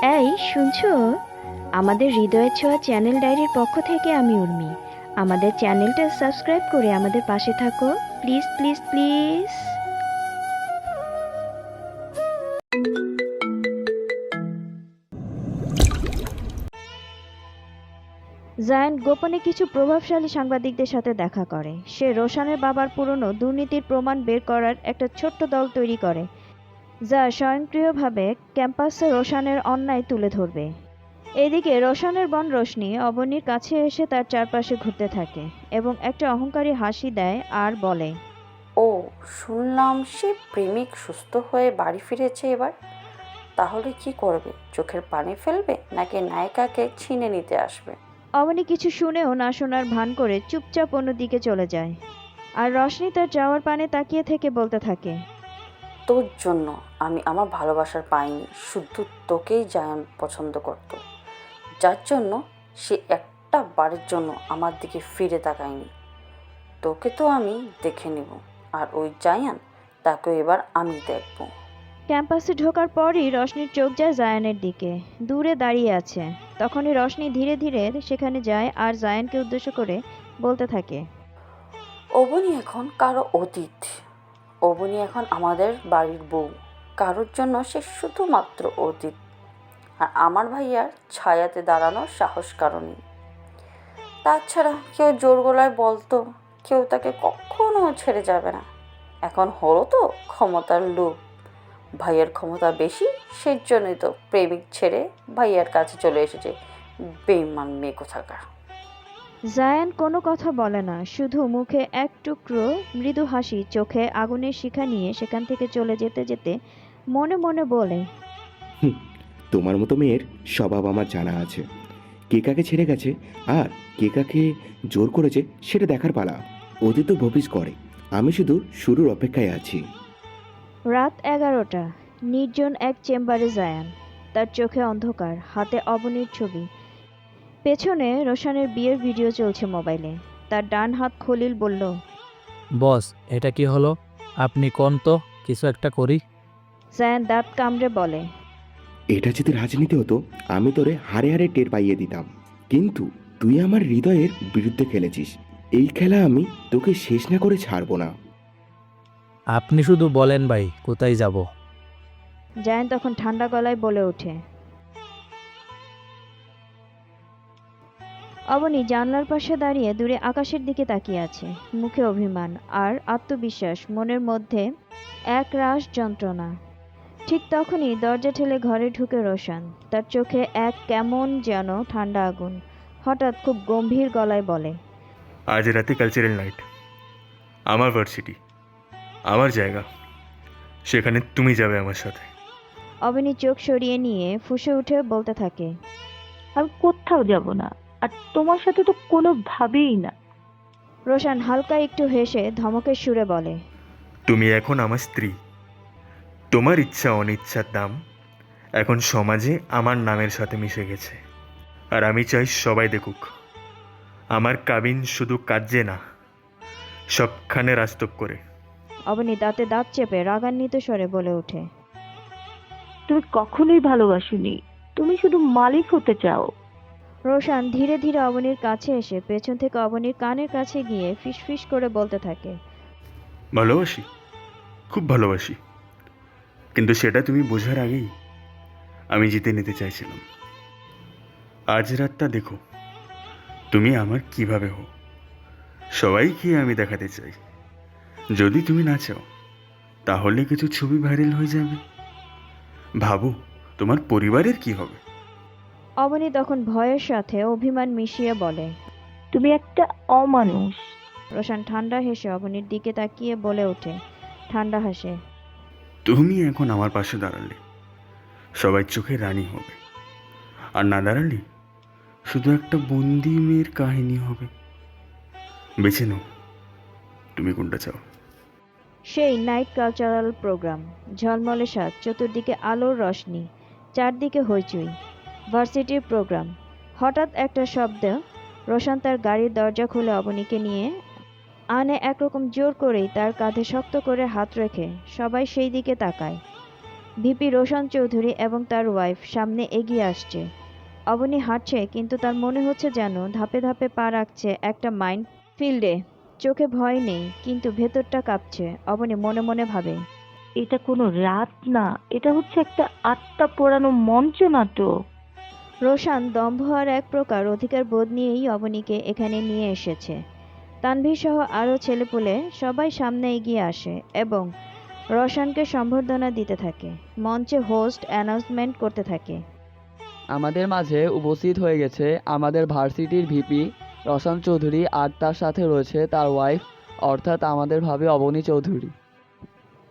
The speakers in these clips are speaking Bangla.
এই শুনছো, আমাদের হৃদয়ের ছোঁয়া চ্যানেল ডায়েরির পক্ষ থেকে আমি উর্মি। আমাদের চ্যানেলটা সাবস্ক্রাইব করে আমাদের পাশে থাকো, প্লিজ প্লিজ প্লিজ। জায়ান্ট গোপনে কিছু প্রভাবশালী সাংবাদিকদের সাথে দেখা করে। সে রোশানের বাবার পুরনো দুর্নীতির প্রমাণ বের করার একটা ছোট্ট দল তৈরি করে, যা স্বয়ংক্রিয়ভাবে ক্যাম্পাসে রোশানের অন্যায় তুলে ধরবে। এদিকে রোশানের বোন রোশনি অবনীর কাছে এসে তার চারপাশে ঘুরতে থাকে এবং একটা অহংকারী হাসি দেয় আর বলে, ও, শুনলাম সে প্রেমিক সুস্থ হয়ে বাড়ি ফিরেছে এবার। তাহলে কি করবে? চোখের পানি ফেলবে নাকি নায়িকাকে ছিনে নিতে আসবে? অবনী কিছু শুনেও না শোনার ভান করে চুপচাপ অন্যদিকে চলে যায়। আর রশনি তার যাওয়ার পানে তাকিয়ে থেকে বলতে থাকে, তোর জন্য আমি আমার ভালোবাসার পাইনি, শুধু তোকেই জায়ান পছন্দ করত, যার জন্য সে একটা বারের জন্য আমার দিকে ফিরে তাকায়নি। তোকে তো আমি দেখে নেব, আর ওই জায়ান, তাকে এবার আমি দেখব। ক্যাম্পাসে ঢোকার পরই রশনির চোখ যায় জায়ানের দিকে। দূরে দাঁড়িয়ে আছে। তখনই রশনি ধীরে ধীরে সেখানে যায় আর জায়ানকে উদ্দেশ্য করে বলতে থাকে, অবনী এখন কারো অতীত। অবনী এখন আমাদের বাড়ির বউ। কারোর জন্য সে শুধুমাত্র অতীত। আর আমার ভাইয়ার ছায়াতে দাঁড়ানোর সাহস কারণে। তাছাড়া কেউ জোর গলায় বলতো, কেউ তাকে কখনো ছেড়ে যাবে না। এখন হলো তো ক্ষমতার লোভ। ভাইয়ার ক্ষমতা বেশি, সেই জন্যই তো প্রেমিক ছেড়ে ভাইয়ার কাছে চলে এসেছে। বেইমান মেয়ে কোথাকার। জায়ান কোনো কথা বলে না, শুধু মুখে এক টুকরো মৃদু হাসি, চোখে আগুনের শিখা নিয়ে সেখান থেকে চলে যেতে যেতে মনে মনে বলে, হুম, তোমার মতো মেয়ের স্বভাব আমার জানা আছে। কে কাকে ছেড়ে গেছে আর কে কাকে জোর করেছে সেটা দেখার পালা। ওদের তো ভবিষ করে, আমি শুধু শুরুর অপেক্ষায় আছি। রাত 11টা। নির্জন এক চেম্বারে জায়ান। তার চোখে অন্ধকার, হাতে অবনীর ছবি। পেছনে রোশানের বিয়ের ভিডিও চলছে মোবাইলে। তার ডান হাত খলিল বলল, বস, এটা কি হলো? আপনি কোন তো, কিছু একটা করি। জায়ান দাঁত কামড়ে বলে, এটা যদি রাজনীতি হতো আমি তোরে হারে হারে টের পাইয়ে দিতাম, কিন্তু তুই আমার হৃদয়ের বিরুদ্ধে খেলেছিস। এই খেলা আমি তোকে শেষ না করে ছাড়বো না। আপনি শুধু বলেন ভাই, কোথায় যাব? জায়ান তখন ঠান্ডা গলায় বলে ওঠে, অবনী জানলার পাশে দাঁড়িয়ে দূরে আকাশের দিকে তাকিয়ে আছে। মুখে অভিমান আর আত্মবিশ্বাস, মনের মধ্যে এক রাশ যন্ত্রণা। ঠিক তখনই দরজা ঠেলে ঘরে ঢুকে রোশান। তার চোখে এক কেমন যেন ঠান্ডা আগুন। হঠাৎ খুব গম্ভীর গলায় বলে, আজ রাতে কালচারাল নাইট, আমার ভার্সিটি, আমার জায়গা, সেখানে তুমি যাবে আমার সাথে। অবনী চোখ সরিয়ে নিয়ে ফুঁসে উঠে বলতে থাকে, আমি কোথাও যাব না, আর তোমার সাথে তো কোনোভাবেই না। রোশান হালকা একটু হেসে ধমকের সুরে বলে, তুমি এখন আমার স্ত্রী। তোমার ইচ্ছা অনিচ্ছার দাম এখন সমাজে আমার নামের সাথে মিশে গেছে। আর আমি চাই সবাই দেখুক, আমার কাবিন শুধু কাজে না, সবখানে রাস্তব করে। অবনী দাঁতে দাঁত চেপে রাগান্বিত স্বরে বলে ওঠে, তুমি কখনোই ভালোবাসোনি, তুমি শুধু মালিক হতে চাও। রোশান ধীরে ধীরে অবনীর কাছে এসে পেছন থেকে অবনীর কানের কাছে গিয়ে ফিসফিস করে বলতে থাকে, ভালোবাসি, খুব ভালোবাসি, কিন্তু সেটা তুমি বোঝার আগেই আমি জিতে নিতে চাইছিলাম। আজ রাতটা দেখো, তুমি আমার কিভাবে হো। সবাইকে আমি দেখাতে চাই। যদি তুমি না চাও তাহলে কিছু ছবি ভাইরাল হয়ে যাবে। ভাবো তোমার পরিবারের কি হবে। অবনী তখন ভয়ের সাথে অভিমান মিশিয়ে বলে, তুমি একটা অমানুষ। রোশান ঠান্ডা হেসে অবনীর দিকে তাকিয়ে বলে ওঠে, ঠান্ডা হাসে, তুমি এখন আমার পাশে দাঁড়ালে সবাই চোখে রানী হবে, আর না দাঁড়ালে শুধু একটা বন্দি মেয়ের কাহিনী হবে। বেছে নাও তুমি কোনটা চাও। সেই নাইট কালচারাল প্রোগ্রাম। ঝলমলে সাজ, চতুর্দিকে আলোর রশনি, চারদিকে হইচই। ভার্সিটির প্রোগ্রাম। হঠাৎ একটা শব্দ। রোশান তার গাড়ির দরজা খুলে অবনীকে নিয়ে আনে, একরকম জোর করেই তার কাঁধে শক্ত করে হাত রেখে। সবাই সেই দিকে তাকায়। ভিপি রোশন চৌধুরী এবং তার ওয়াইফ সামনে এগিয়ে আসছে। অবনী হাঁটছে, কিন্তু তার মনে হচ্ছে যেন ধাপে ধাপে পা রাখছে একটা মাইন্ড ফিল্ডে। চোখে ভয় নেই, কিন্তু ভেতরটা কাঁপছে। অবনী মনে মনে ভাবে, এটা কোনো রাত না, এটা হচ্ছে একটা আত্মা পোড়ানো মঞ্চ নাটক। রোশান দম্ভ আর এক প্রকার অধিকার বোধ নিয়েই অবনীকে এখানে নিয়ে এসেছে। তানভীর সহ আরও ছেলেপুলে সবাই সামনে এগিয়ে আসে এবং রোশানকে সম্বর্ধনা দিতে থাকে। মঞ্চে হোস্ট অ্যানাউন্সমেন্ট করতে থাকে। আমাদের মাঝে উপস্থিত হয়ে গেছে আমাদের ভার্সিটির ভিপি রসান চৌধুরী, আর তার সাথে রয়েছে তার ওয়াইফ, অর্থাৎ আমাদের ভাবি অবনী চৌধুরী।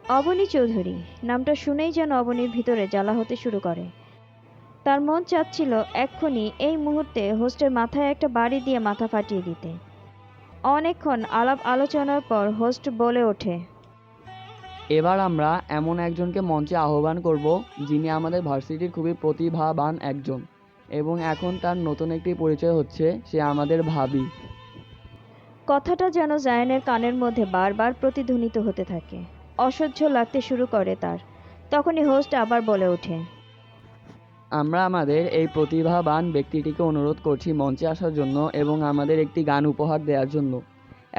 অবনী চৌধুরী নামটা শুনেই যেন অবনীর ভিতরে জ্বালা হতে শুরু করে। তার মন চাচ্ছিল এক্ষুনি এই মুহূর্তে হোস্টের মাথায় একটা বাড়ি দিয়ে মাথা ফাটিয়ে দিতে। অনেকক্ষণ আলাপ আলোচনার পর হোস্ট বলে ওঠে, এবার আমরা এমন একজনকে মঞ্চে আহ্বান করব যিনি আমাদের ভার্সিটির খুবই প্রতিভাবান একজন, এবং এখন তার নতুন একটি পরিচয় হচ্ছে সে আমাদের ভাবি। কথাটা যেন জায়ানের কানের মধ্যে বারবার প্রতিধ্বনিত হতে থাকে। অসহ্য লাগতে শুরু করে তার। তখনই হোস্ট আবার বলে ওঠে, আমরা আমাদের এই প্রতিভাবান ব্যক্তিটিকে অনুরোধ করছি মঞ্চে আসার জন্য এবং আমাদের একটি গান উপহার দেওয়ার জন্য।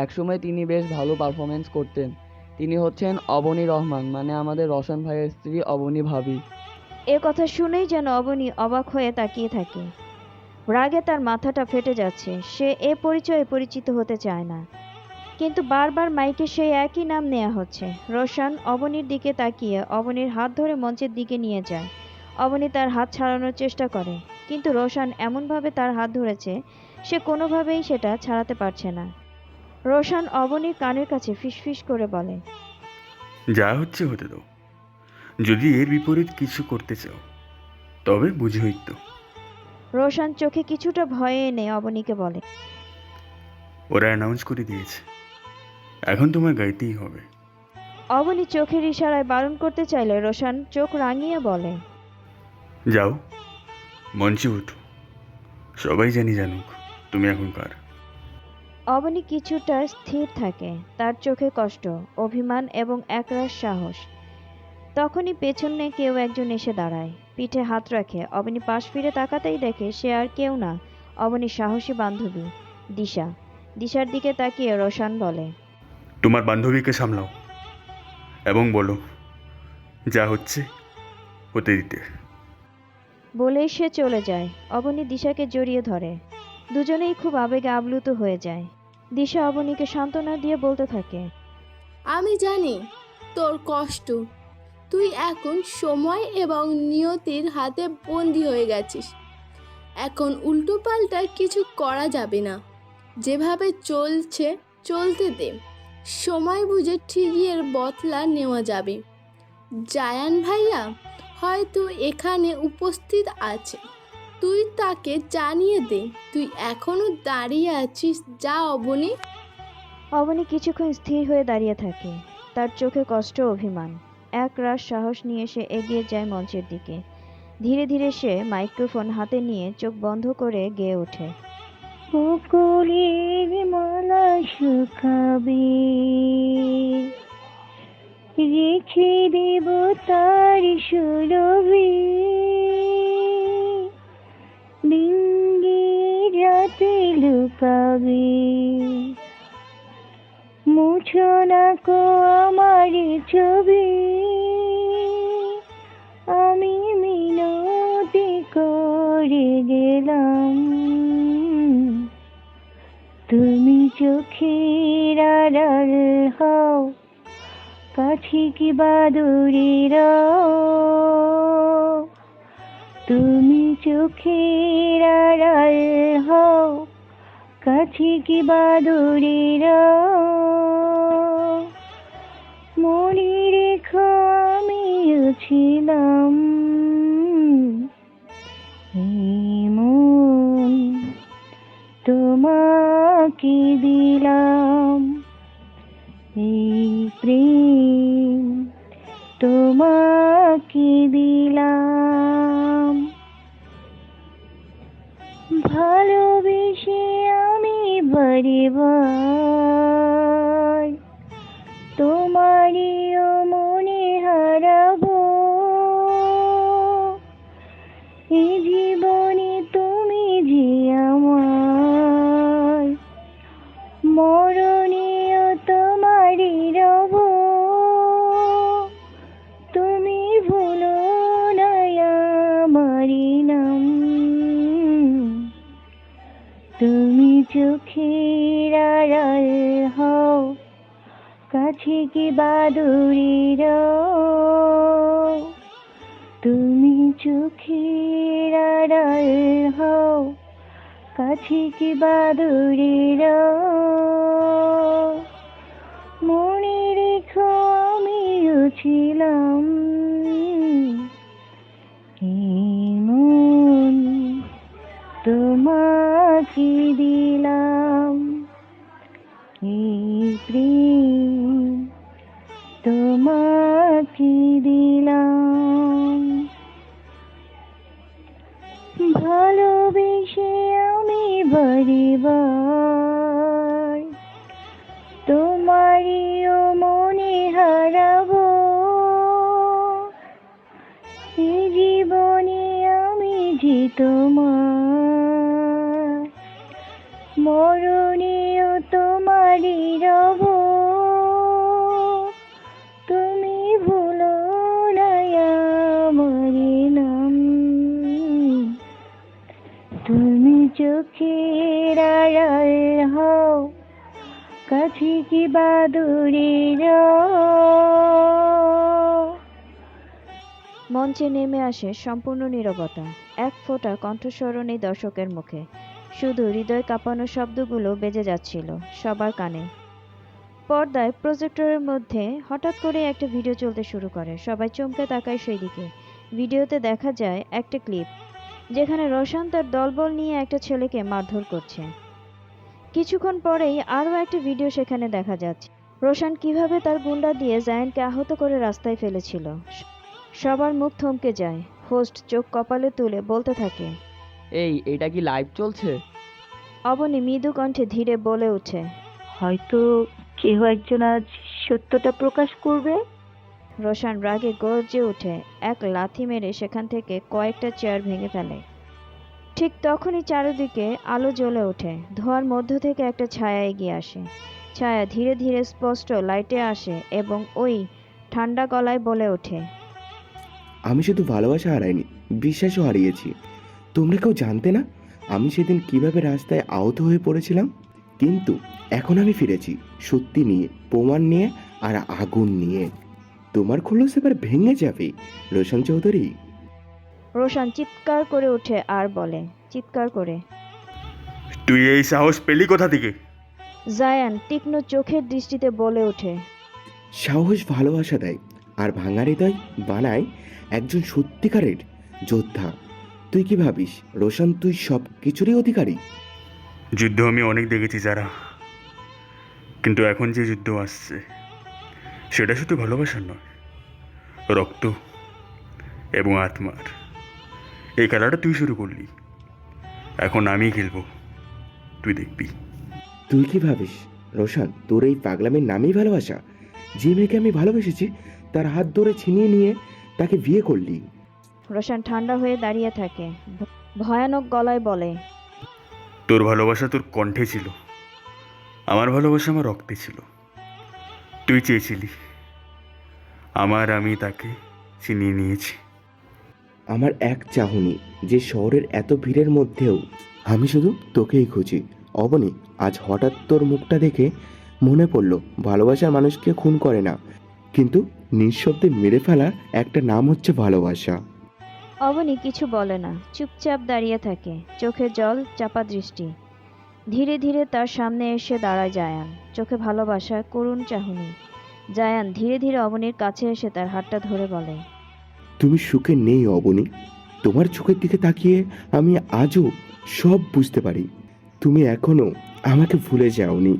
একসময় তিনি বেশ ভালো পারফরমেন্স করতেন। তিনি হচ্ছেন অবনী রহমান, মানে আমাদের রওশন ভাইয়ের স্ত্রী অবনী ভাবি। এ কথা শুনেই যেন অবনী অবাক হয়ে তাকিয়ে থাকে। রাগে তার মাথাটা ফেটে যাচ্ছে। সে এ পরিচয়ে পরিচিত হতে চায় না, কিন্তু বারবার মাইকে সেই একই নাম নেওয়া হচ্ছে। রোশান অবনীর দিকে তাকিয়ে অবনীর হাত ধরে মঞ্চের দিকে নিয়ে যায়। অবনী তার হাত ছাড়ানোর চেষ্টা করে, কিন্তু রোশান এমনভাবে তার হাত ধরেছে সে কোনোভাবেই সেটা ছাড়াতে পারছে না। রোশান অবনীর কানের কাছে ফিসফিস করে বলে, যা হচ্ছে হতে দাও। যদি এর বিপরীত কিছু করতে চাও তবে বুঝেই তো। রোশান চোখে কিছুটা ভয়ে এনে অবনীকে বলে, ওরা অ্যানাউন্স করে দিয়েছে, এখন তোমার গাইতেই হবে। অবনী চোখের ইশারায় বারণ করতে চাইলে রোশান চোখ রাঙিয়ে বলে, যাও, মঞ্চে ওঠো, সবাই জানুক তুমি এখন কার। অবনী কিছুটা স্থির থাকে। তার চোখে কষ্ট, অভিমান এবং একরাশ সাহস। তখনই পেছনে কেউ একজন এসে দাঁড়ায়, পিঠে হাত রাখে। অবনী পাশ ফিরে তাকাতেই দেখে সে আর কেউ না, অবনীর সাহসী বান্ধবী দিশা। দিশার দিকে তাকিয়ে রোশান বলে, তোমার বান্ধবীকে সামলাও এবং বলো যা হচ্ছে হতে দিতে। বলেই সে চলে যায়। অবনী দিশাকে জড়িয়ে ধরে। দুজনেই খুব আবেগে আপ্লুত হয়ে যায়। দিশা অবনীকে সান্ত্বনা দিয়ে বলতে থাকে, আমি জানি তোর কষ্ট। তুই এখন সময় এবং নিয়তির হাতে বন্দি হয়ে গেছিস। এখন উল্টোপাল্টা কিছু করা যাবে না। যেভাবে চলছে চলতে দে। সময় বুঝে ঠিকই এর বদলা নেওয়া যাবে। জায়ান ভাইয়া হয়তো এখানে উপস্থিত আছে, তুই তাকে জানিয়ে দে তুই এখনো দাঁড়িয়ে আছিস। যা অবনী। অবনী কিছুক্ষণ স্থির হয়ে দাঁড়িয়ে থাকে। তার চোখে কষ্ট, অভিমান। এক রাশ সাহস নিয়ে সে এগিয়ে যায় মঞ্চের দিকে। ধীরে ধীরে সে মাইক্রোফোন হাতে নিয়ে চোখ বন্ধ করে গেয়ে ওঠে, বকুলের মালা শুকাবে, রেখে দেব তার সুরভি, ডিঙ্গির রাতে লুকাবে, মুছো না কো আমার ছবি, আমি মিনতি করে গেলাম, তুমি চোখের আড়াল হও, কাছে কি বাদুড়ি রও, তুমি চোখের আড়াল হও, কাছে কি বাদুড়ি রও, মনে রেখো আমিও ছিলাম, মন তোমাকে দিলাম, এই প্রেম তোমাকে দিলাম, ভালোবেসে আমি বারেবার তোমারিও মনে হারাবো, চোখের আড়াল হও, কাছে কি বাদুড়ির, তুমি চোখের আড়াল হও, কাছে কি বাদুড়ির, মনে রেখো আমিও ছিলাম, এই মন তোমাকে দিলাম, এই প্রেম তোমাকে দিলাম, ভালোবেসে আমি বাড়িবার তোমারিও মনে হারাবো, এই জীবনে আমি যে তোমার, মরণেও তোমারই রব, তুমি ভুলো না আমার নাম, তুমি চোখের আড়াল হও, কাছে কি বাদুড়ির। মঞ্চে নেমে আসে সম্পূর্ণ নীরবতা। এক ফোঁটা কণ্ঠস্বরও নেই দর্শকের মুখে, শুধু হৃদয় কাঁপানো শব্দগুলো বেজে যাচ্ছিল সবার কানে। পর্দায় প্রজেক্টরের মধ্যে হঠাৎ করে একটা ভিডিও চলতে শুরু করে। সবাই চমকে তাকায় সেই দিকে। ভিডিওতে দেখা যায় একটা ক্লিপ, যেখানে রোশান তার দলবল নিয়ে একটা ছেলেকে মারধর করছে। কিছুক্ষণ পরেই আরও একটা ভিডিও সেখানে দেখা যাচ্ছে, রোশান কিভাবে তার গুন্ডা দিয়ে জায়ানকে আহত করে রাস্তায় ফেলেছিল। সবার মুখ থমকে যায়। হোস্ট চোখ কপালে তুলে বলতে থাকে, এটা কি লাইভ চলছে? অবনী মৃদু কণ্ঠে ধীরে বলে ওঠে, হয়তো কেউ একজন আজ সত্যটা প্রকাশ করবে। রোশান রাগে গর্জে ওঠে, এক লাথি মেরে সেখান থেকে কয়েকটা চেয়ার ভেঙে ফেলে। ঠিক তখনই চারিদিকে আলো জ্বলে ওঠে। ধোঁয়ার মধ্য থেকে একটা ছায়া এগিয়ে আসে। ছায়া ধীরে ধীরে স্পষ্ট লাইটে আসে এবং ওই ঠান্ডা গলায় বলে ওঠে, আমি শুধু ভালোবাসা হারাইনি, বিশ্বাসও হারিয়েছি। তোমরা কেউ জানতে না আমি সেদিন কিভাবে রাস্তায় আহত হয়ে পড়েছিলাম, কিন্তু এখন আমি ফিরেছি সত্যি নিয়ে, প্রমাণ নিয়ে আর আগুন নিয়ে। তোমার খোলস এবার ভেঙে যাবে রোশন চৌধুরী। রোশান চিৎকার করে ওঠে আর বলে, চিৎকার করে, তুই এই সাহস পেলি কোথা থেকে? জায়ান তীক্ষ্ণ চোখের দৃষ্টিতে বলে ওঠে, সাহস ভালোবাসা দেয়, আর ভাঙা হৃদয় বানায় একজন সত্যিকারের যোদ্ধা। তুই কি ভাবিস রোশন তুই সব কিছুরই অধিকারী? যুদ্ধ আমি অনেক দেখেছি যারা, কিন্তু এখন যে যুদ্ধ আসছে সেটা শুধু ভালোবাসার নয়, রক্ত এবং আত্মার। এই খেলাটা তুই শুরু করলি, এখন আমি খেলবো, তুই দেখবি। তুই কি ভাবিস রোশন তোর এই পাগলামের নামই ভালোবাসা? যে মেয়েকে আমি ভালোবেসেছি তার হাত ধরে ছিনিয়ে নিয়ে তাকে বিয়ে করলি। রোশান ঠান্ডা হয়ে দাঁড়িয়ে থাকে, ভয়ানক গলায় বলে, তোর ভালোবাসা তোর কণ্ঠে ছিল, আমার ভালোবাসা আমার রক্তে ছিল। তুই চেয়েছিলি আমি তাকে চিনিয়ে নিয়েছি। আমার এক চাহনি যে শহরের এত ভিড়ের মধ্যেও আমি শুধু তোকেই খুঁজি। অবনী, আজ হঠাৎ তোর মুখটা দেখে মনে পড়ল ভালোবাসার মানুষকে খুন করে না, কিন্তু নিঃশব্দে মেরে ফেলার একটা নাম হচ্ছে ভালোবাসা। অবনী কিছু বলে না, চুপচাপ দাঁড়িয়ে থাকে, চোখে জল চাপা দৃষ্টি। ধীরে ধীরে তার সামনে এসে দাঁড়ায় জায়ান, চোখে ভালোবাসা, করুণ চাহনি। জায়ান ধীরে ধীরে অবনীর কাছে এসে তার হাতটা ধরে বলে, তুমি সুখে নেই অবনী। তোমার চোখের দিকে তাকিয়ে আমি আজও সব বুঝতে পারি। তুমি এখনো আমাকে ভুলে যাওনি।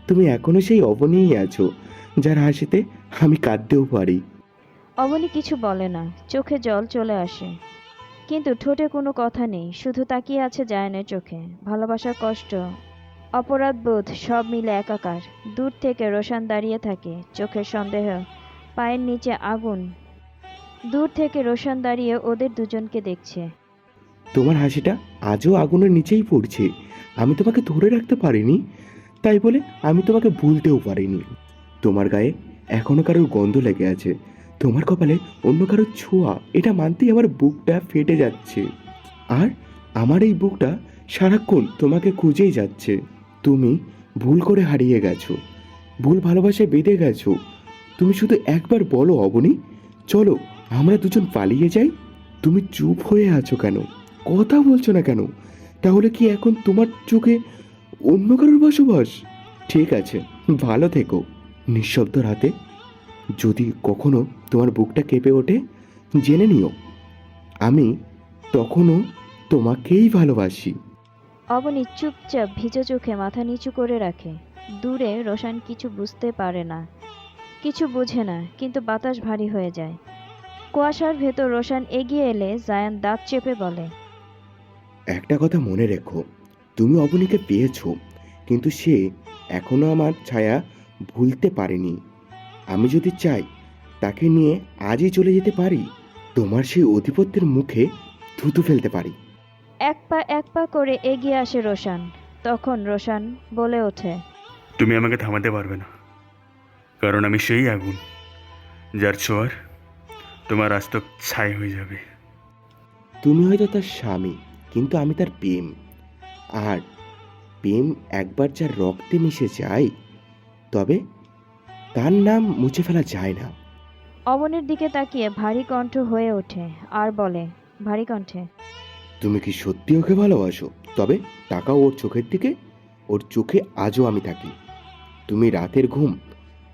তুমি এখনো সেই অবনীই আছো যার হাসিতে আমি কাঁদতেও পারি। অবনী কিছু বলে না, চোখে জল চলে আসে, কিন্তু ঠোঁটে কোনো কথা নেই, শুধু তাকিয়ে আছে জায়ানের চোখে। ভালোবাসার কষ্ট, অপরাধবোধ সব মিলে একাকার। দূর থেকে রোশান দাঁড়িয়ে থাকে, চোখের সন্দেহ, পায়ের নিচে আগুন। দূর থেকে রোশান দাঁড়িয়ে ওদের দুজনকে দেখছে। তোমার হাসিটা আজও আগুনের নিচেই পড়ছে। আমি তোমাকে ধরে রাখতে পারিনি, তাই বলে আমি তোমাকে ভুলতেও পারিনি। তোমার গায়ে এখনো কারোর গন্ধ লেগে আছে, তোমার কপালে অন্য কারোর ছোঁয়া, এটা মানতেই আমার বুকটা ফেটে যাচ্ছে। আর আমার এই বুকটা সারাক্ষণ তোমাকে খুঁজেই যাচ্ছে। তুমি ভুল করে হারিয়ে গেছো, ভুল ভালোবাসায় বেঁধে গেছো। তুমি শুধু একবার বলো অবনী, চলো আমরা দুজন পালিয়ে যাই। তুমি চুপ হয়ে আছো কেন, কথা বলছো না কেন? তাহলে কি এখন তোমার চোখে অন্য কারোর বসবাস? ঠিক আছে, ভালো থেকো নিঃশব্দ রাতে। যদি কখনো তোমার বুকটা কেঁপে ওঠে, জেনে নিও আমি তখনও তোমাকেই ভালোবাসি। অবনী চুপচাপ ভিজে চোখে মাথা নিচু করে রাখে। দূরে রোশান কিছু বুঝতে পারে না, কিছু বোঝে না, কিন্তু বাতাস ভারী হয়ে যায়। কুয়াশার ভেতর রোশান এগিয়ে এলে জায়ান দাঁত চেপে বলে, একটা কথা মনে রেখো, তুমি অবনীকে পেয়েছো, কিন্তু সে এখনো আমার ছায়া ভুলতে পারেনি। আমি যদি চাই তাকে নিয়ে আজই চলে যেতে পারি, তোমার সেই আধিপত্যের মুখে থুতু ফেলতে পারি। এক পা করে এগিয়ে আসে রোশান। তখন রোশান বলে ওঠে, তুমি আমাকে থামাতে পারবে না, কারণ আমি সেই আগুন যার ছোঁয়ার তোমার আজ তো ছাই হয়ে যাবে। তুমি হয়তো তার স্বামী, কিন্তু আমি তার প্রেম। আর প্রেম একবার যার রক্তে মিশে যায়, তবে তার নাম মুছে ফেলা যায় না। অবনীর দিকে তাকিয়ে ভারী কণ্ঠ হয়ে ওঠে আর বলে ভারী কণ্ঠে, তুমি কি সত্যি ওকে ভালোবাসো? তবে তাকাও ওর চোখের দিকে, ওর চোখে আজও আমি থাকি। তুমি রাতের ঘুম,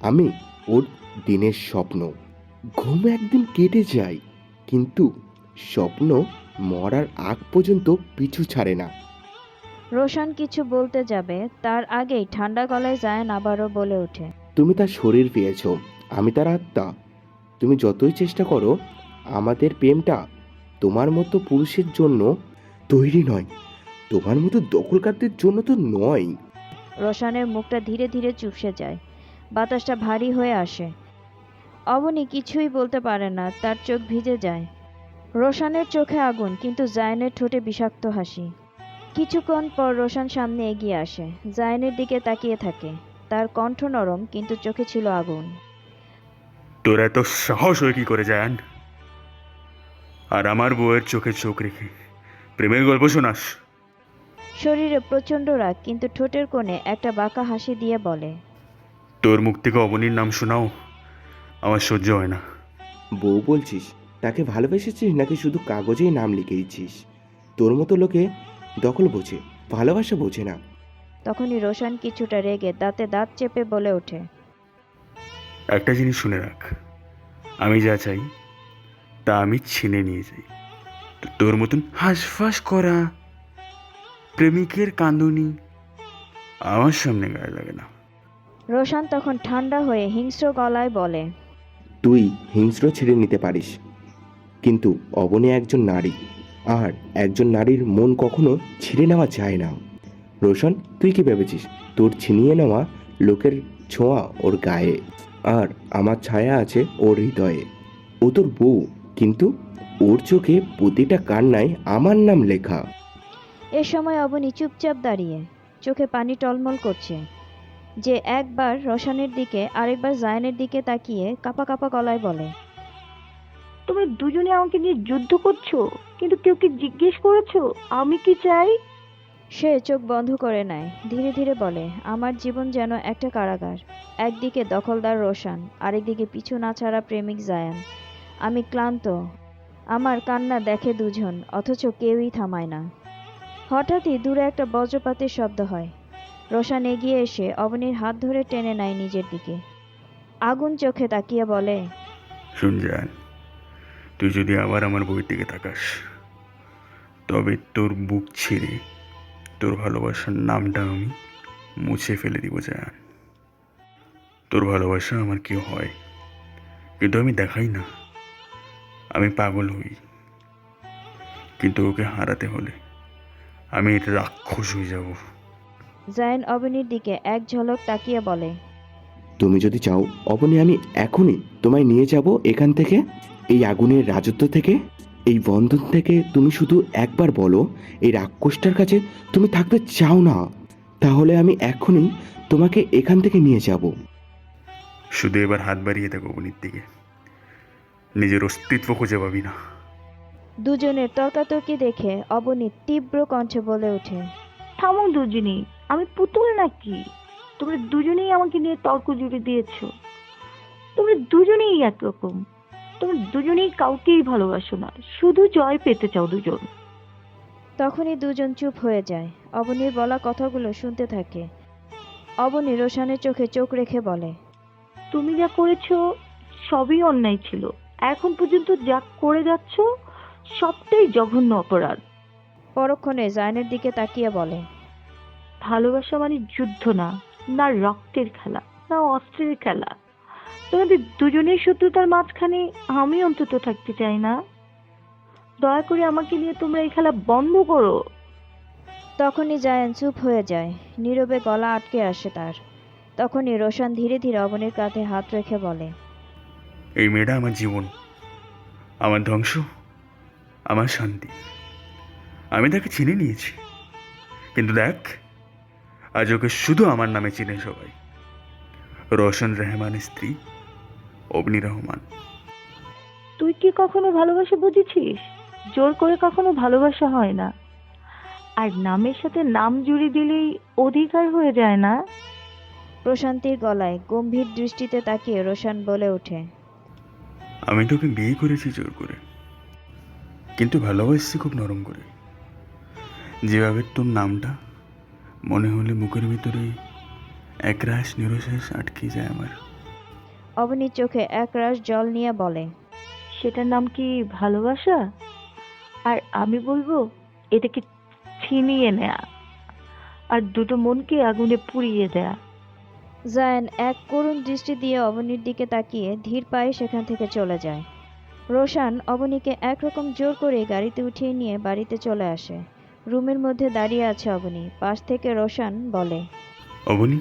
আমি ওর দিনের স্বপ্ন। ঘুম একদিন কেটে যায়, কিন্তু স্বপ্ন মরার আগ পর্যন্ত পিছু ছাড়ে না। রোশান কিছু বলতে যাবে, তার আগেই ঠান্ডা গলায় জায়ান আবারও বলে ওঠে, তুমি তার শরীর পেয়েছো, আমি তার আত্মা। তুমি যতই চেষ্টা করো, আমাদের প্রেমটা তোমার মতো পুরুষের জন্য তৈরি নয়, তোমার মতো দখলকারদের জন্য তো নয়। রোশানের মুখটা ধীরে ধীরে চুপসে যায়, বাতাসটা ভারী হয়ে আসে। অবনী কিছুই বলতে পারে না, তার চোখ ভিজে যায়। রোশানের চোখে আগুন, কিন্তু জায়ানের ঠোঁটে বিষাক্ত হাসি। কিছুক্ষণ পর রোশান সামনে এগিয়ে আসে, জায়ানের দিকে তাকিয়ে থাকে। তার কণ্ঠ নরম, কিন্তু চোখে ছিল আগুন। তোর এত সাহস হয়ে কি করে জায়ান? আর আমার বউয়ের চোখে চোখ রেখে প্রেমের গল্প শোনাস? শরীরে প্রচণ্ড রাগ, কিন্তু ঠোঁটের কোণে একটা বাঁকা হাসি দিয়ে বলে, তোর মুখ থেকে অবনীর নাম শোনাও আমার সহ্য হয় না। বউ বলছিস? তাকে ভালোবেসেছিস নাকি শুধু কাগজেই নাম লিখেইছিস? তোর মতো লোকে দখল বোঝে, ভালোবাসা বোঝে না। তখনই রোশান কিছুটা রেগে দাঁতে দাঁত চেপে বলে ওঠে, একটা জিনিস শুনে রাখ, আমি যা চাই তা আমি ছিনে নিয়ে যাই। তোর মতন হাঁসফাঁস করা প্রেমিকের কাঁদুনি আমার সামনে গায়ে লাগে না। রোশান তখন ঠান্ডা হয়ে হিংস্র গলায় বলে, তুই হিংস্র ছেড়ে নিতে পারিস, কিন্তু অবনী একজন নারী, আর একজন নারীর মন কখনো ছিঁড়ে নেওয়া যায় না। রোশন, তুই কি ভেবেছিস তোর ছিনিয়ে নেওয়া লোকের ছোঁয়া ওর গায়ে, আর আমার ছায়া আছে ওর হৃদয়ে? ও তোর বউ, কিন্তু ওর চোখে প্রতিটা কান্নায় আমার নাম লেখা। এ সময় অবনী চুপচাপ দাঁড়িয়ে, চোখে পানি টলমল করছে। যে একবার রোশানের দিকে আরেকবার জায়ানের দিকে তাকিয়ে কাঁপা কাঁপা গলায় বলে, তোমরা দুজনে আমাকে নিয়ে যুদ্ধ করছো, কিন্তু কেউ কি জিজ্ঞেস করেছো আমি কি চাই? সে চোখ বন্ধ করে নেয়, ধীরে ধীরে বলে, আমার জীবন যেন একটা কারাগার। একদিকে দখলদার রোশান, আরেকদিকে পিছু না ছাড়া প্রেমিক জায়ান। আমি ক্লান্ত, আমার কান্না দেখে দুজন, অথচ কেউই থামায় না। হঠাৎই দূরে একটা বজ্রপাতের শব্দ হয়। রোশান এগিয়ে এসে অবনীর হাত ধরে টেনে নেয় নিজের দিকে। আগুন চোখে তাকিয়ে বলে, শুন জায়ান, তুই যদি আবার আমার বউয়ের দিকে তাকাস, তবে তোর বুক ছিঁড়ে তোর ভালোবাসার নামটা আমি মুছে ফেলে দিব জায়ান। তোর ভালোবাসা আমার কি হয়, কিন্তু আমি দেখাই না। আমি পাগল হই, কিন্তু ওকে হারাতে হলে আমি রাক্ষস হয়ে যাব। জায়ান অবনীর দিকে এক ঝলক তাকিয়ে বলে, তুমি যদি চাও অবনী, আমি এখনই তোমায় নিয়ে যাব এখান থেকে, এই আগুনের রাজত্ব থেকে, এই বন্ধন থেকে। তুমি শুধু একবার বলো এই রাক্ষসটার কাছে তুমি থাকতে চাও না, তাহলে আমি এখনই তোমাকে এখান থেকে নিয়ে যাব। শুধু এবার হাত বাড়িয়ে থাকো অবনীর দিকে, নিজের অস্তিত্ব খুঁজে পাবি না। দুজনের তর্কাতর্কি দেখে অবনী তীব্র কণ্ঠে বলে ওঠে, থামো দুজনেই, আমি পুতুল নাকি? তোমরা দুজনেই আমাকে নিয়ে তর্ক জুড়ে দিয়েছো। তোমরা দুজনেই একরকম। তোমরা দুজনেই কাউকেই ভালোবাসো না, শুধু জয় পেতে চাও দুজন। তখনই দুজন চুপ হয়ে যায়। অবনীর বলা কথাগুলো শুনতে থাকে। অবনী রোশানের চোখে চোখ রেখে বলে, তুমি যা করেছো সবই অন্যায় ছিল। এখন পর্যন্ত যা করে যাচ্ছ সবটাই জঘন্য অপরাধ। পরক্ষণে জায়নের দিকে তাকিয়ে বলে, ভালোবাসা মানে যুদ্ধ না, না রক্তের খেলা, না অস্ত্রের খেলা। তোমাদের দুজনের শত্রুতার মাঝখানে আমি অন্তত থাকতে চাই না। দয়া করে আমাকে নিয়ে তোমরা এই খেলা বন্ধ করো। তখনই জায়ান চুপ হয়ে যায়। নীরবে গলা আটকে আসে তার। তখনই রোশান ধীরে ধীরে অবনীর কাঁধে হাত রেখে বলে, এই মেয়েটা আমার জীবন, আমার ধ্বংস, আমার শান্তি। আমি তাকে চিনে নিয়েছি, কিন্তু দেখ, আজ ওকে শুধু আমার নামে চিনে সবাই। রোশন রহমানের স্ত্রী অবনী রহমান। তুই কি কখনো ভালোবাসা বুঝেছিস? জোর করে কখনো ভালোবাসা হয় না। আর নামের সাথে নাম জুড়ে দিলেই অধিকার হয়ে যায় না। প্রশান্তির গলায় গম্ভীর দৃষ্টিতে তাকিয়ে রোশান বলে ওঠে, আমি তোকে বিয়ে করেছি জোর করে, কিন্তু ভালোবাসছি খুব নরম করে। যেভাবে তোর নামটা মনে হলে মুখের ভিতরে একরাশ নিরশ্বাস আটকে যায় আমার। অবনীর চোখে একরাশ জল নিয়ে বলে, সেটার নাম কি ভালোবাসা? আর আমি বলবো এটাকে ছিনিয়ে নেয়া, আর দুটো মনকে আগুনে পুড়িয়ে দেয়া। জায়ান এক করুণ দৃষ্টি দিয়ে অবনীর দিকে তাকিয়ে ধীর পায়ে সেখান থেকে চলে যায়। রোশান অবনীকে একরকম জোর করে গাড়িতে উঠিয়ে নিয়ে বাড়িতে চলে আসে। রুমের মধ্যে দাঁড়িয়ে আছে অবনী। পাশ থেকে রোশান বলে, অবনী,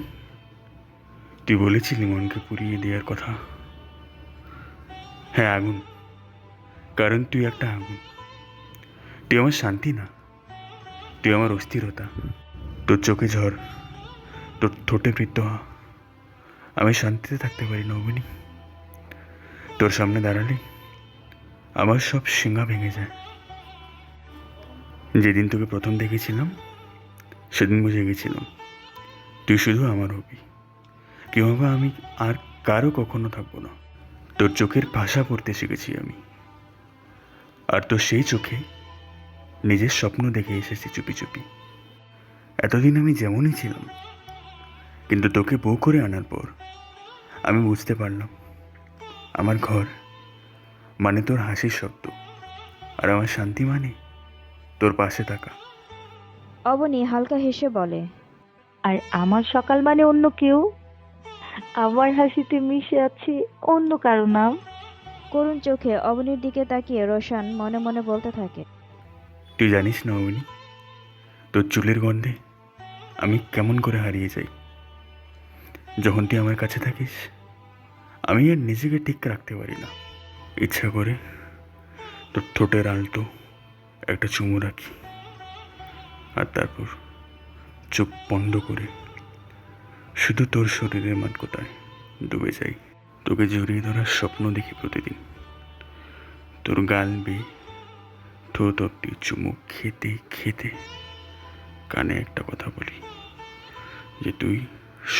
তুই বলেছিলি মনকে পুড়িয়ে দেওয়ার কথা। হ্যাঁ, আগুন। কারণ তুই একটা আগুন। তুই আমার শান্তি না, তুই আমার অস্থিরতা। তোর চোখে ঝড়, তোর ঠোঁটে বিদ্রোহ। আমি শান্তিতে থাকতে পারি না অবনী। তোর সামনে দাঁড়ালে আমার সব শিঙা ভেঙে যায়। যেদিন তোকে প্রথম দেখেছিলাম সেদিন বুঝে গেছিলাম তুই শুধু আমার হবি। কিভাবে আমি আর কারো কখনো থাকবো না। তোর চোখের ভাষা পড়তে শিখেছি আমি, আর তোর সেই চোখে নিজের স্বপ্ন দেখে এসেছি চুপি চুপি। এতদিন আমি যেমনই ছিলাম, কিন্তু তোকে বউ করে আনার পর আমি বুঝতে পারলাম আমার ঘর মানে তোর হাসির শব্দ, আর আমার শান্তি মানে তোর পাশে থাকা। অবনী হালকা হেসে বলে, আর আমার সকাল মানে অন্য কেউ। আমার হাসিতে মিশে আছে অন্য কারো নাম। করুণ চোখে অবনীর দিকে তাকিয়ে রোশান মনে মনে বলতে থাকে, তুই জানিস না অবনী, তোর চুলের গন্ধে আমি কেমন করে হারিয়ে যাই। যখন তুই আমার কাছে থাকিস আমি আর নিজেকে ঠিক রাখতে পারি না। ইচ্ছা করে তোর ঠোঁটের আলতো একটা চুমু রাখি, আর তারপর চোখ বন্ধ করে শুধু তোর শরীরের মাদকতায় ডুবে যাই। তোকে জড়িয়ে ধরার স্বপ্ন দেখি প্রতিদিন। তোর গাল বেয়ে ঠোঁট অব্দি চুমু খেতে খেতে কানে একটা কথা বলি যে তুই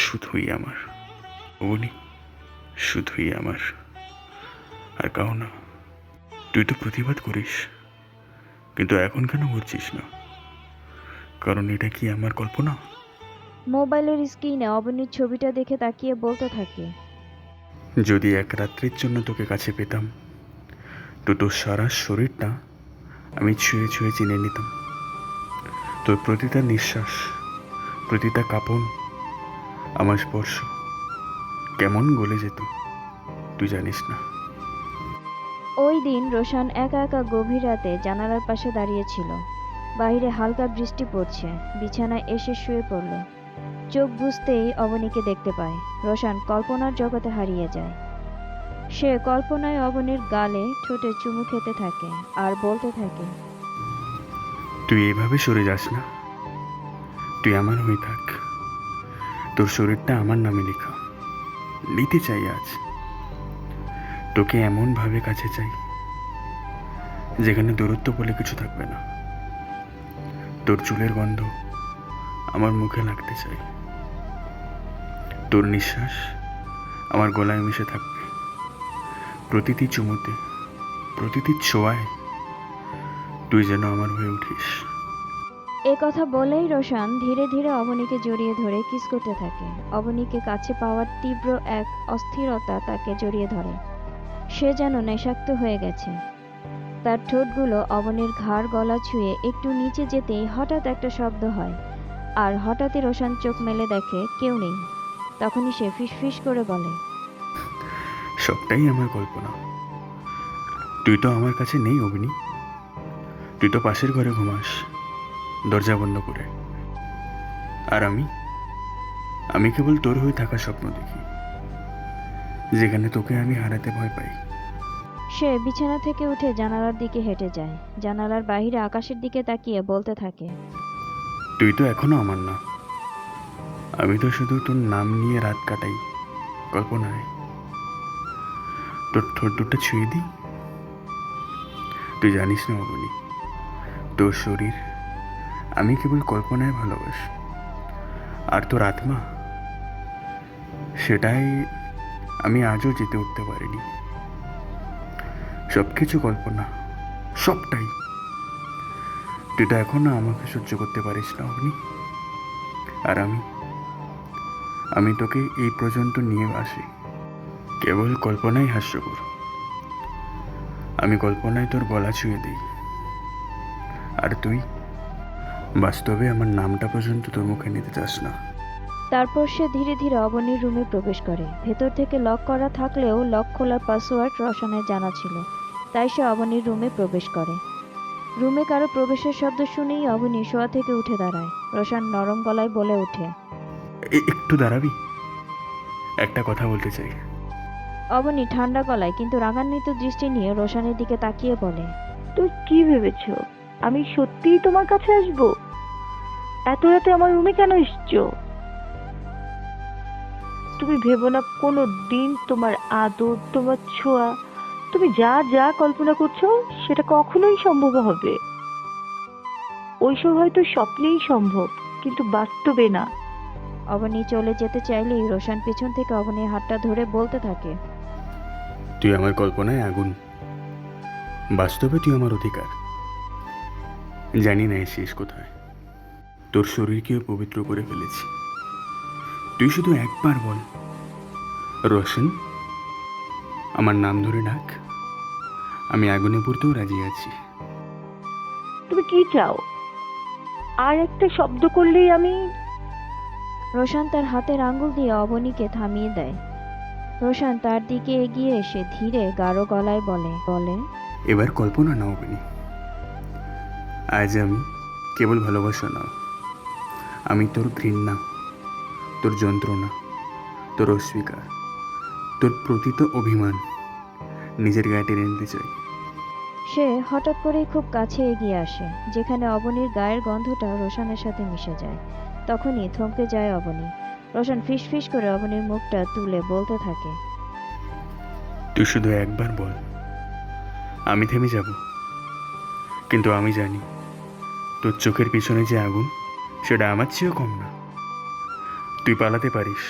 শুধুই আমার অবনী, শুধুই আমার, আর কাও না। তুই তো প্রতিবাদ করিস, কিন্তু এখন কেন করছিস না? কারণ এটা কি আমার কল্পনা? মোবাইলের স্ক্রিনে অবনীর ছবিটা দেখে তাকিয়ে বলতে থাকে, যদি এক রাত্রির জন্য তোকে কাছে পেতাম তো তোর সারা শরীরটা আমি ছুঁয়ে ছুঁয়ে চিনে নিতাম। তোর প্রতিটা নিঃশ্বাস, প্রতিটা কাঁপন, আমার স্পর্শ কেমন গলে যেত তুই জানিস না। ওই দিন রোশান একা একা গভীর রাতে জানালার পাশে দাঁড়িয়েছিল। বাইরে হালকা বৃষ্টি পড়ছে। বিছানায় এসে শুয়ে পড়ল। চোখ বুজতেই অবনীকে দেখতে পায়। রোশান কল্পনার জগতে হারিয়ে যায়। সে কল্পনায় অবনীর গালে ঠোঁটে চুমু খেতে থাকে আর বলতে থাকে, তুই এভাবে সরে যাস না, তুই আমার হয়ে থাক। তোর শরীরটা আমার নামে লেখা, নিতে চাই আজ। তোকে এমনভাবে কাছে চাই যেখানে দূরত্ব বলে কিছু থাকবে না। তোর চুলের গন্ধ আমার মুখে লাগতে চাই। তোর নিঃশ্বাস আমার গলায় মিশে থাকবে, প্রতিটি চুমুতে, প্রতিটি ছোঁয়ায় তুই যেন আমার হয়ে উঠিস। এ কথা বলেই রোশান ধীরে ধীরে অবনীকে জড়িয়ে ধরে কিস করতে থাকে। অবনীকে কাছে পাওয়ার তীব্র এক অস্থিরতা তাকে জড়িয়ে ধরে। সে যেন নেশাক্ত হয়ে গেছে। তার ঠোঁটগুলো অবনীর ঘাড় গলা ছুঁয়ে একটু নিচে যেতেই হঠাৎ একটা শব্দ হয়, আর হঠাৎই রোশান চোখ মেলে দেখে কেউ নেই। তখনই সে ফিসফিস করে বলে, সবটাই আমার কল্পনা। তুই তো আমার কাছে নেই অবিনী, তুই তো পাশের ঘরে ঘুমাস দরজা বন্ধ করে। আর আমি কেবল তোর হয়ে থাকা স্বপ্ন দেখি, যেখানে তোকে আমি হারাতে ভয় পাই। সে বিছানা থেকে উঠে জানালার দিকে হেঁটে যায়। জানালার বাইরে আকাশের দিকে তাকিয়ে বলতে থাকে, তুই তো এখনো আমার না, আমি তো শুধু তোর নাম নিয়ে রাত কাটাই কল্পনায়। তোর ঠোঁট দুটো ছুঁয়ে দিই। তুই জানিস না অবনী, তোর শরীর আমি কেবল কল্পনায় ভালোবাসি, আর তোর আত্মা সেটাই আমি আজও জিতে উঠতে পারিনি। সব কিছু কল্পনা, সবটাই। তুই তো এখনো আমাকে সহ্য করতে পারিস না অবনী। আর আমি তোকে এই পর্যন্ত নিয়ে আসি কেবল কল্পনাই হাস্যকর। আমি কল্পনায় তোর গলা ছুঁয়ে দিই, আর তুই বাস্তবে আমার নামটা পর্যন্ত তোর মুখে নিতে চাস না। তারপর সে ধীরে ধীরে অবনীর রুমে প্রবেশ করে। ভেতর থেকে লক করা থাকলেও লক খোলার পাসওয়ার্ড রোশনের জানা ছিল, তাই সে অবনীর রুমে প্রবেশ করে। রুমে কারো প্রবেশের শব্দ শুনেই অবনী শোয়া থেকে উঠে দাঁড়ায়। রোশন নরম গলায় বলে ওঠে, একটু দাঁড়াবি, একটা কথা বলতে চাই। অবনী ঠান্ডা গলায় কিন্তু রাগান্বিত দৃষ্টি নিয়ে রোশনের দিকে তাকিয়ে বলে, তুই কি ভেবেছো আমি সত্যিই তোমার কাছে আসবো? এত রাতে আমার রুমে কেন এসছো? তুমি ভেবো না কোনো দিন তোমার আদর, তোমার ছোঁয়া, তুমি যা যা কল্পনা করছো সেটা কখনোই সম্ভব হবে। ওইসব হয়তো স্বপ্নেই সম্ভব, কিন্তু বাস্তবে না। অবনী চলে যেতে চাইলেই রোশন পেছন থেকে অবনীর হাতটা ধরে বলতে থাকে, তুই আমার কল্পনায় আগুন, বাস্তবে তুই আমার অধিকার। জানি না এ শেষ কোথায়, তোর শরীরকেও পবিত্র করে ফেলেছি। তুই শুধু একবার বল, রোশন, আমার নাম ধরে ডাক, আমি আগুনে পড়তেও রাজি আছি। তুমি কি চাও? আর একটা শব্দ করলেই আমি... রোশন তার হাতের আঙ্গুল দিয়ে অবনীকে থামিয়ে দেয়। রোশন তার দিকে এগিয়ে এসে ধীরে গাঢ় গলায় বলে, এবার কল্পনা নাও অবনী, আজ আমি কেবল ভালোবাসা না, আমি তোর ঘৃণা, তোর যন্ত্রণা, তোর অস্বীকার, তোর প্রতিত অভিমান নিজের গায়ে টেনে নিতে চাই। সে হঠাৎ করেই খুব কাছে এগিয়ে আসে, যেখানে অবনীর গায়ের গন্ধটা রোশনের সাথে মিশে যায়। তখনই থমকে যায় অবনী। রোশন ফিসফিস করে অবনীর মুখটা তুলে বলতে থাকে, তুই শুধু একবার বল, আমি থেমে যাব। কিন্তু আমি জানি তোর চোখের পিছনে যে আগুন, সেটা আমার চেয়েও কম না। তুই পালাতে পারিস,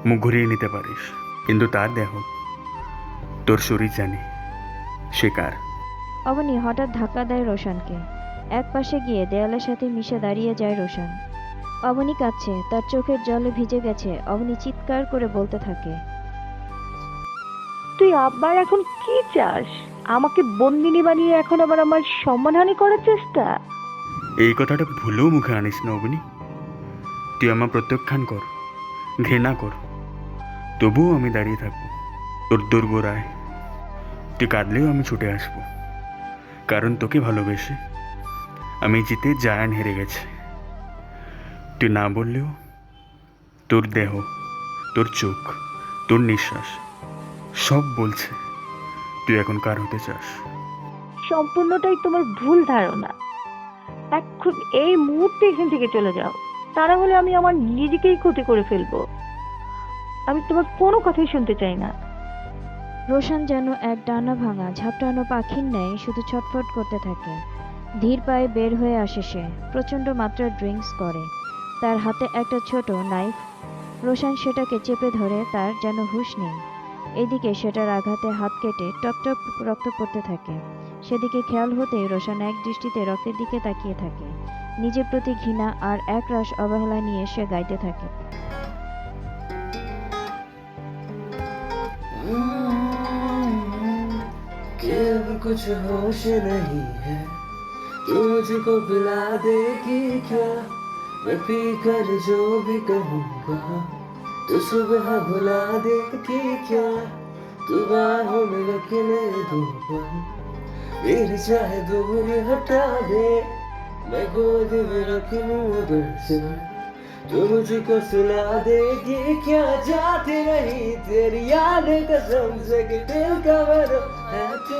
মুখ ঘুরিয়ে নিতে পারিস, কিন্তু তার দেহ, তোর শরীর জানে সে কার। অবনী হঠাৎ ধাক্কা দেয় রোশনকে। এক পাশে গিয়ে দেয়ালের সাথে মিশে দাঁড়িয়ে যায় রোশন। অবনী কাঁদছে, তার চোখের জলে ভিজে গেছে। অবনী চিৎকার করে বলতে থাকে, তুই আবার এখন কি চাস? আমাকে বন্দিনী বানিয়ে এখন আবার আমার সম্মানহানি করার চেষ্টা? এই কথাটা ভুলেও মুখে আনিস না অবনী। তুই আমার প্রত্যাখ্যান কর, ঘৃণা কর, তবুও আমি দাঁড়িয়ে থাকবো তোর দোরগোড়ায়। তুই কাঁদলেও আমি ছুটে আসবো, কারণ তোকে ভালোবেসে আমি জিতে জায়ান হেরে গেছে। তুই না বললেও তোর দেহ, তোর চোখ, তোর নিঃশ্বাস সব বলছে তুই এখন কার হতে চাস। সম্পূর্ণটাই তোমার ভুল ধারণা। এখন এই মুহূর্তে এখান থেকে চলে যাও, তা না হলে আমি আমার নিজেকেই ক্ষতি করে ফেলবো। আমি তোমার কোনো কথাই শুনতে চাই না। রোশন যেন এক ডানা ভাঙা ঝাপটানো পাখির ন্যায় শুধু ছটফট করতে থাকে। ধীর পায়ে বের হয়ে আসে সে। প্রচণ্ড মাত্রার ড্রিঙ্কস করে। তার হাতে একটা ছোট নাইফ। রোশান সেটাকে চেপে ধরে, তার যেন হুঁশ নেই। এদিকে সেটার আঘাতে হাত কেটে টপ টপ রক্ত পড়তে থাকে। সেদিকে খেয়াল হতেই রোশান এক দৃষ্টিতে রক্তের দিকে তাকিয়ে থাকে। নিজের প্রতি ঘৃণা আর একরাশ অবহেলা নিয়ে সে গাইতে থাকে। कि अब कुछ होश नहीं है, तू मुझको पिला देगी क्या? मैं पी कर जो भी कहूँगा, तू सुबह भुला देगी क्या? तू बाहों में रखने दूँगा, मेरी चाहे दूर हटा दे, मैं गोद में रख लूँ अगर से। तू मुझको सुला देगी क्या? जाती नहीं तेरी याद कसम से कि दिल का भरो है तू।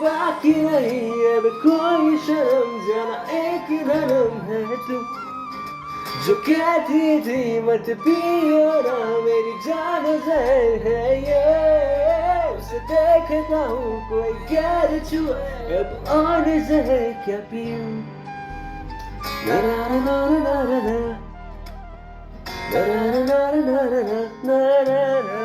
बाकी नहीं अब कोई शर्म, जाना एक धर्म है तू। जो कहती थी मत पियो ना, मेरी जान जहर है ये। उसे देखता हूँ कोई गैर छुआ, अब और जहर क्या पीऊं? Na na na na na na na na na na na na na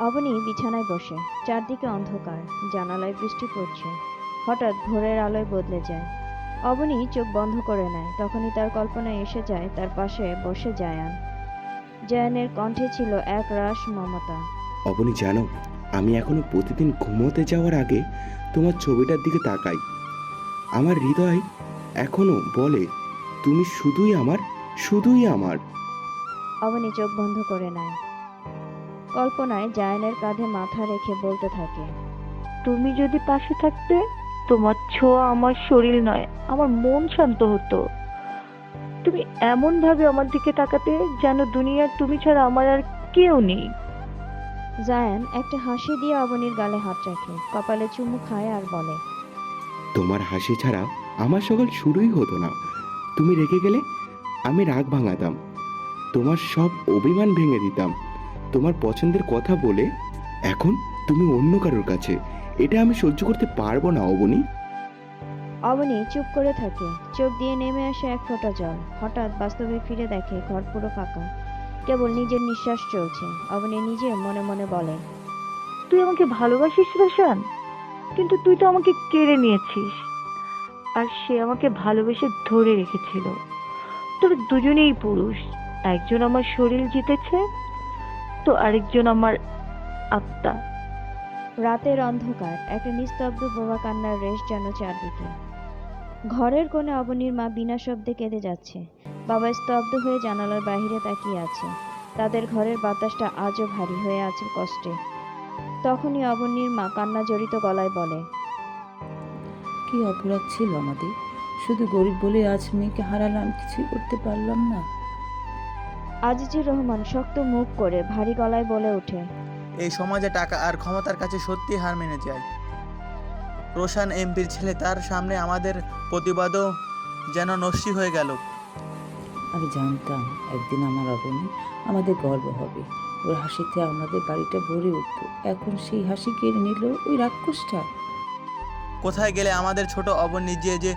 Abani বিছানায় বসে, চারদিকে অন্ধকার, জানালায় বৃষ্টি পড়ছে। হঠাৎ ভোরের আলোয় বদলে যায়। অবনী চোখ বন্ধ করে নেয়। তখনই তার কল্পনায় এসে যায় তার পাশে বসে জায়ান। জায়ানের কণ্ঠে ছিল এক রাশ মমতা। অবনী, জানো, আমি এখনো প্রতিদিন ঘুমোতে যাওয়ার আগে তোমার ছবিটার দিকে তাকাই। আমার হৃদয় এখনো বলে তুমি শুধুই আমার, শুধুই আমার। অবনী চোখ বন্ধ করে নেয়। কল্পনায় জায়ানের কাঁধে মাথা রেখে বলতে থাকে, তুমি যদি পাশে থাকতে, তোমার ছোঁয়া আমার শরীর নয়, আমার মন শান্ত হতো। তুমি এমন ভাবে আমার দিকে তাকাতে যেন দুনিয়ার তুমি ছাড়া আমার আর কেউ নেই। জায়ান একটা হাসি দিয়ে অবনীর গালে হাত রাখে, কপালে চুমু খায় আর বলে, তোমার হাসি ছাড়া আমার সকাল শুরুই হতো না। তুমি রেগে গেলে আমি রাগ ভাঙাতাম, তোমার সব অভিমান ভেঙে দিতাম তোমার পছন্দের কথা বলে। এখন তুমি অন্য কারোর কাছে, এটা আমি সহ্য করতে পারবো না অবনী। অবনী চুপ করে থাকে, চোখ দিয়ে নেমে আসে এক ফোঁটা জল। হঠাৎ বাস্তবে ফিরে দেখে ঘর পুরো ফাঁকা, কেবল নিজের নিঃশ্বাস চলছে। অবনী নিজে মনে মনে বলে, তুই আমাকে ভালোবাসিস রোশান, কিন্তু তুই তো আমাকে কেড়ে নিয়েছিস। আর সে আমাকে ভালোবেসে ধরে রেখেছিল। তবে দুজনেই পুরুষ, একজন আমার শরীর জিতেছে, তো আরেকজন আমার আত্মা। রাতের অন্ধকার, একটা নিস্তব্ধ বোবা কান্নার রেশ যেন চারদিকে। ঘরের কোণে অবনীর মা বিনা শব্দে কেঁদে যাচ্ছে। বাবা স্তব্ধ হয়ে জানালার বাইরে তাকিয়ে আছে। তাদের ঘরের বাতাসটা আজও ভারী হয়ে আছে কষ্টে। তখনই অবনীর মা কান্না জড়িত গলায় বলে, কি অপরাধ ছিল আমাদের? শুধু গরিব বলে আজ মেয়েকে হারালাম, কিছুই করতে পারলাম না। আজিজুর রহমান শক্ত মুখ করে ভারী গলায় বলে ওঠে, এই সমাজে টাকা আর ক্ষমতার কাছে সত্যি হার মেনে যায়। রোশান এমপির ছেলে, তার সামনে আমাদের প্রতিবাদও যেন নস্যি হয়ে গেল। আমি জানতাম একদিন আমার অবনী আমাদের গর্ব হবে, ওর হাসিতে আমাদের বাড়িটা ভরে উঠত। এখন সেই হাসি কেড়ে নিল ওই রাক্ষসটা। কোথায় গেলে আমাদের ছোট অবনী, যে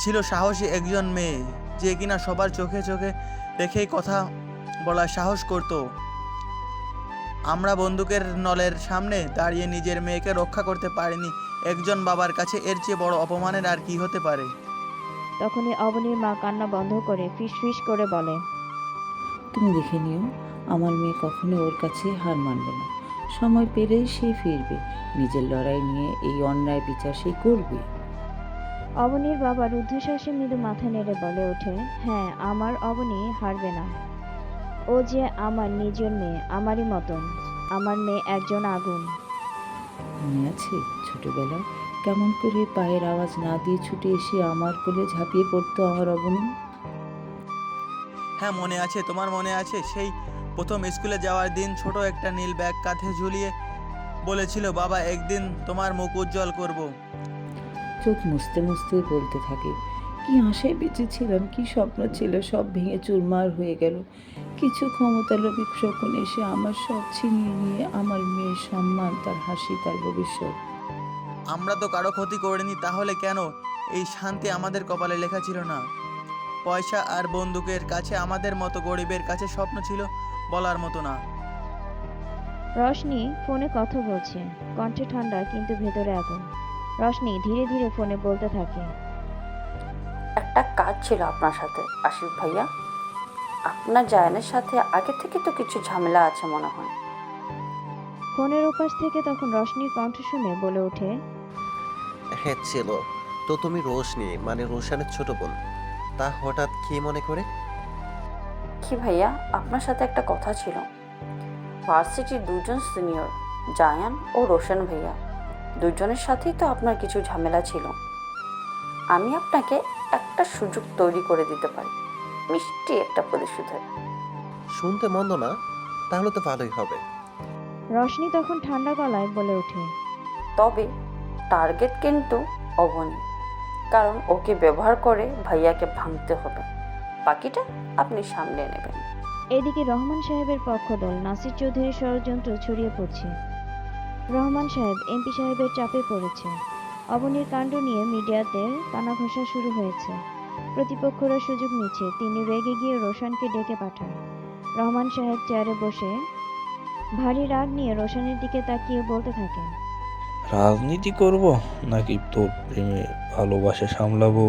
ছিল সাহসী একজন মেয়ে, যে কিনা সবার চোখে চোখে রেখেই কথা বলার সাহস করত। আমরা বন্দুকের নলের সামনে দাঁড়িয়ে নিজের মেয়েকে রক্ষা করতে পারিনি। একজন বাবার কাছে এর চেয়ে বড় অপমানের আর কি হতে পারে? তখনই অবনীর মা কান্না বন্ধ করে ফিসফিস করে বলে, তুমি দেখে নিও, আমার মেয়ে কখনো ওর কাছে হার মানবে না। সময় পেলেই সে ফিরবে, নিজের লড়াই নিয়ে এই অন্যায় বিচার সে করবে। অবনীর বাবা রুদ্ধশ্বাসে মৃদু মাথা নেড়ে বলে ওঠে, হ্যাঁ, আমার অবনী হারবে না। ও যে আমার নিজের মেয়ে, আমারই মতন। আমার মেয়ে একজন আগুন। মনে আছে ছোটবেলায় কেমন করে পায়ের আওয়াজ না দিয়ে ছুটে এসে আমার কোলে ঝাঁপিয়ে পড়তো আমার অবনী? হ্যাঁ মনে আছে, তোমার মনে আছে সেই প্রথম স্কুলে যাওয়ার দিন ছোট একটা নীল ব্যাগ কাঁধে ঝুলিয়ে বলেছিল, বাবা একদিন তোমার মুখ উজ্জ্বল করব। চোখ মুছতে মুছতে বলতে থাকে, কি আশায় বেঁচেছিলাম, কি স্বপ্ন ছিল, সব ভেঙে চুরমার হয়ে গেল। কিছু ক্ষমতালোভী শকুন এসে আমার সব ছিনিয়ে নিয়ে আমার মেয়ের সম্মান, তার হাসি, তার ভবিষ্যৎ। আমরা তো কারো ক্ষতি করিনি, তাহলে কেন এই শান্তি আমাদের কপালে লেখা ছিল না? পয়সা আর বন্দুকের কাছে আমাদের মতো গরিবের কাছে স্বপ্ন ছিল বলার মতো না। রশনি ফোনে কথা বলছে, কণ্ঠে ঠান্ডা কিন্তু ভেতরে আগুন। রশনি ধীরে ধীরে ফোনে বলতে থাকে। একটা কাজ ছিল আপনার সাথে আসিফ ভাইয়া। আপনার জায়ানের সাথে আগে থেকে তো কিছু ঝামেলা আছে মনে হয়। ফোনের ওপাশ থেকে তখন রশনির কণ্ঠ শুনে বলে ওঠে, হ্যাঁ ছিল। তো তুমি রোশনি মানে রোশানের ছোট বোন, তা হঠাৎ কি মনে করে? কি ভাইয়া, আপনার সাথে একটা কথা ছিল। ভার্সিটির দুজন সিনিয়র, জায়ান ও রোশন ভাইয়া, দুজনের সাথেই তো আপনার কিছু ঝামেলা ছিল। আমি আপনাকে একটা সুযোগ তৈরি করে দিতে পারি, মিষ্টি একটা প্রতিশোধের। শুনতে মন্দ না, তাহলে তো ভালোই হবে। রশনি তখন ঠান্ডা গলায় বলে ওঠে, তবে টার্গেট কিন্তু অবনী, কারণ ওকে ব্যবহার করে ভাইয়াকে ভাঙতে হবে। বাকিটা আপনি সামলে নেবেন। এদিকে রহমান সাহেবের পক্ষদল নাসির চৌধুরীর ষড়যন্ত্র ছড়িয়ে পড়ছে। রহমান সাহেব এমপি সাহেবের চাপে পড়েছে। অবনীর কাণ্ড নিয়ে মিডিয়াতে কানাঘষা শুরু হয়েছে। প্রতিপক্ষরা সুযোগ নিচ্ছে। তিনি রেগে গিয়ে রোশনকে ডেকে পাঠান। রহমান সাহেব চেয়ারে বসে ভারী রাগ নিয়ে রোশনের দিকে তাকিয়ে বলতে থাকেন, রাজনীতি করব নাকি তোর প্রেমে ভালোবাসা সামলাবো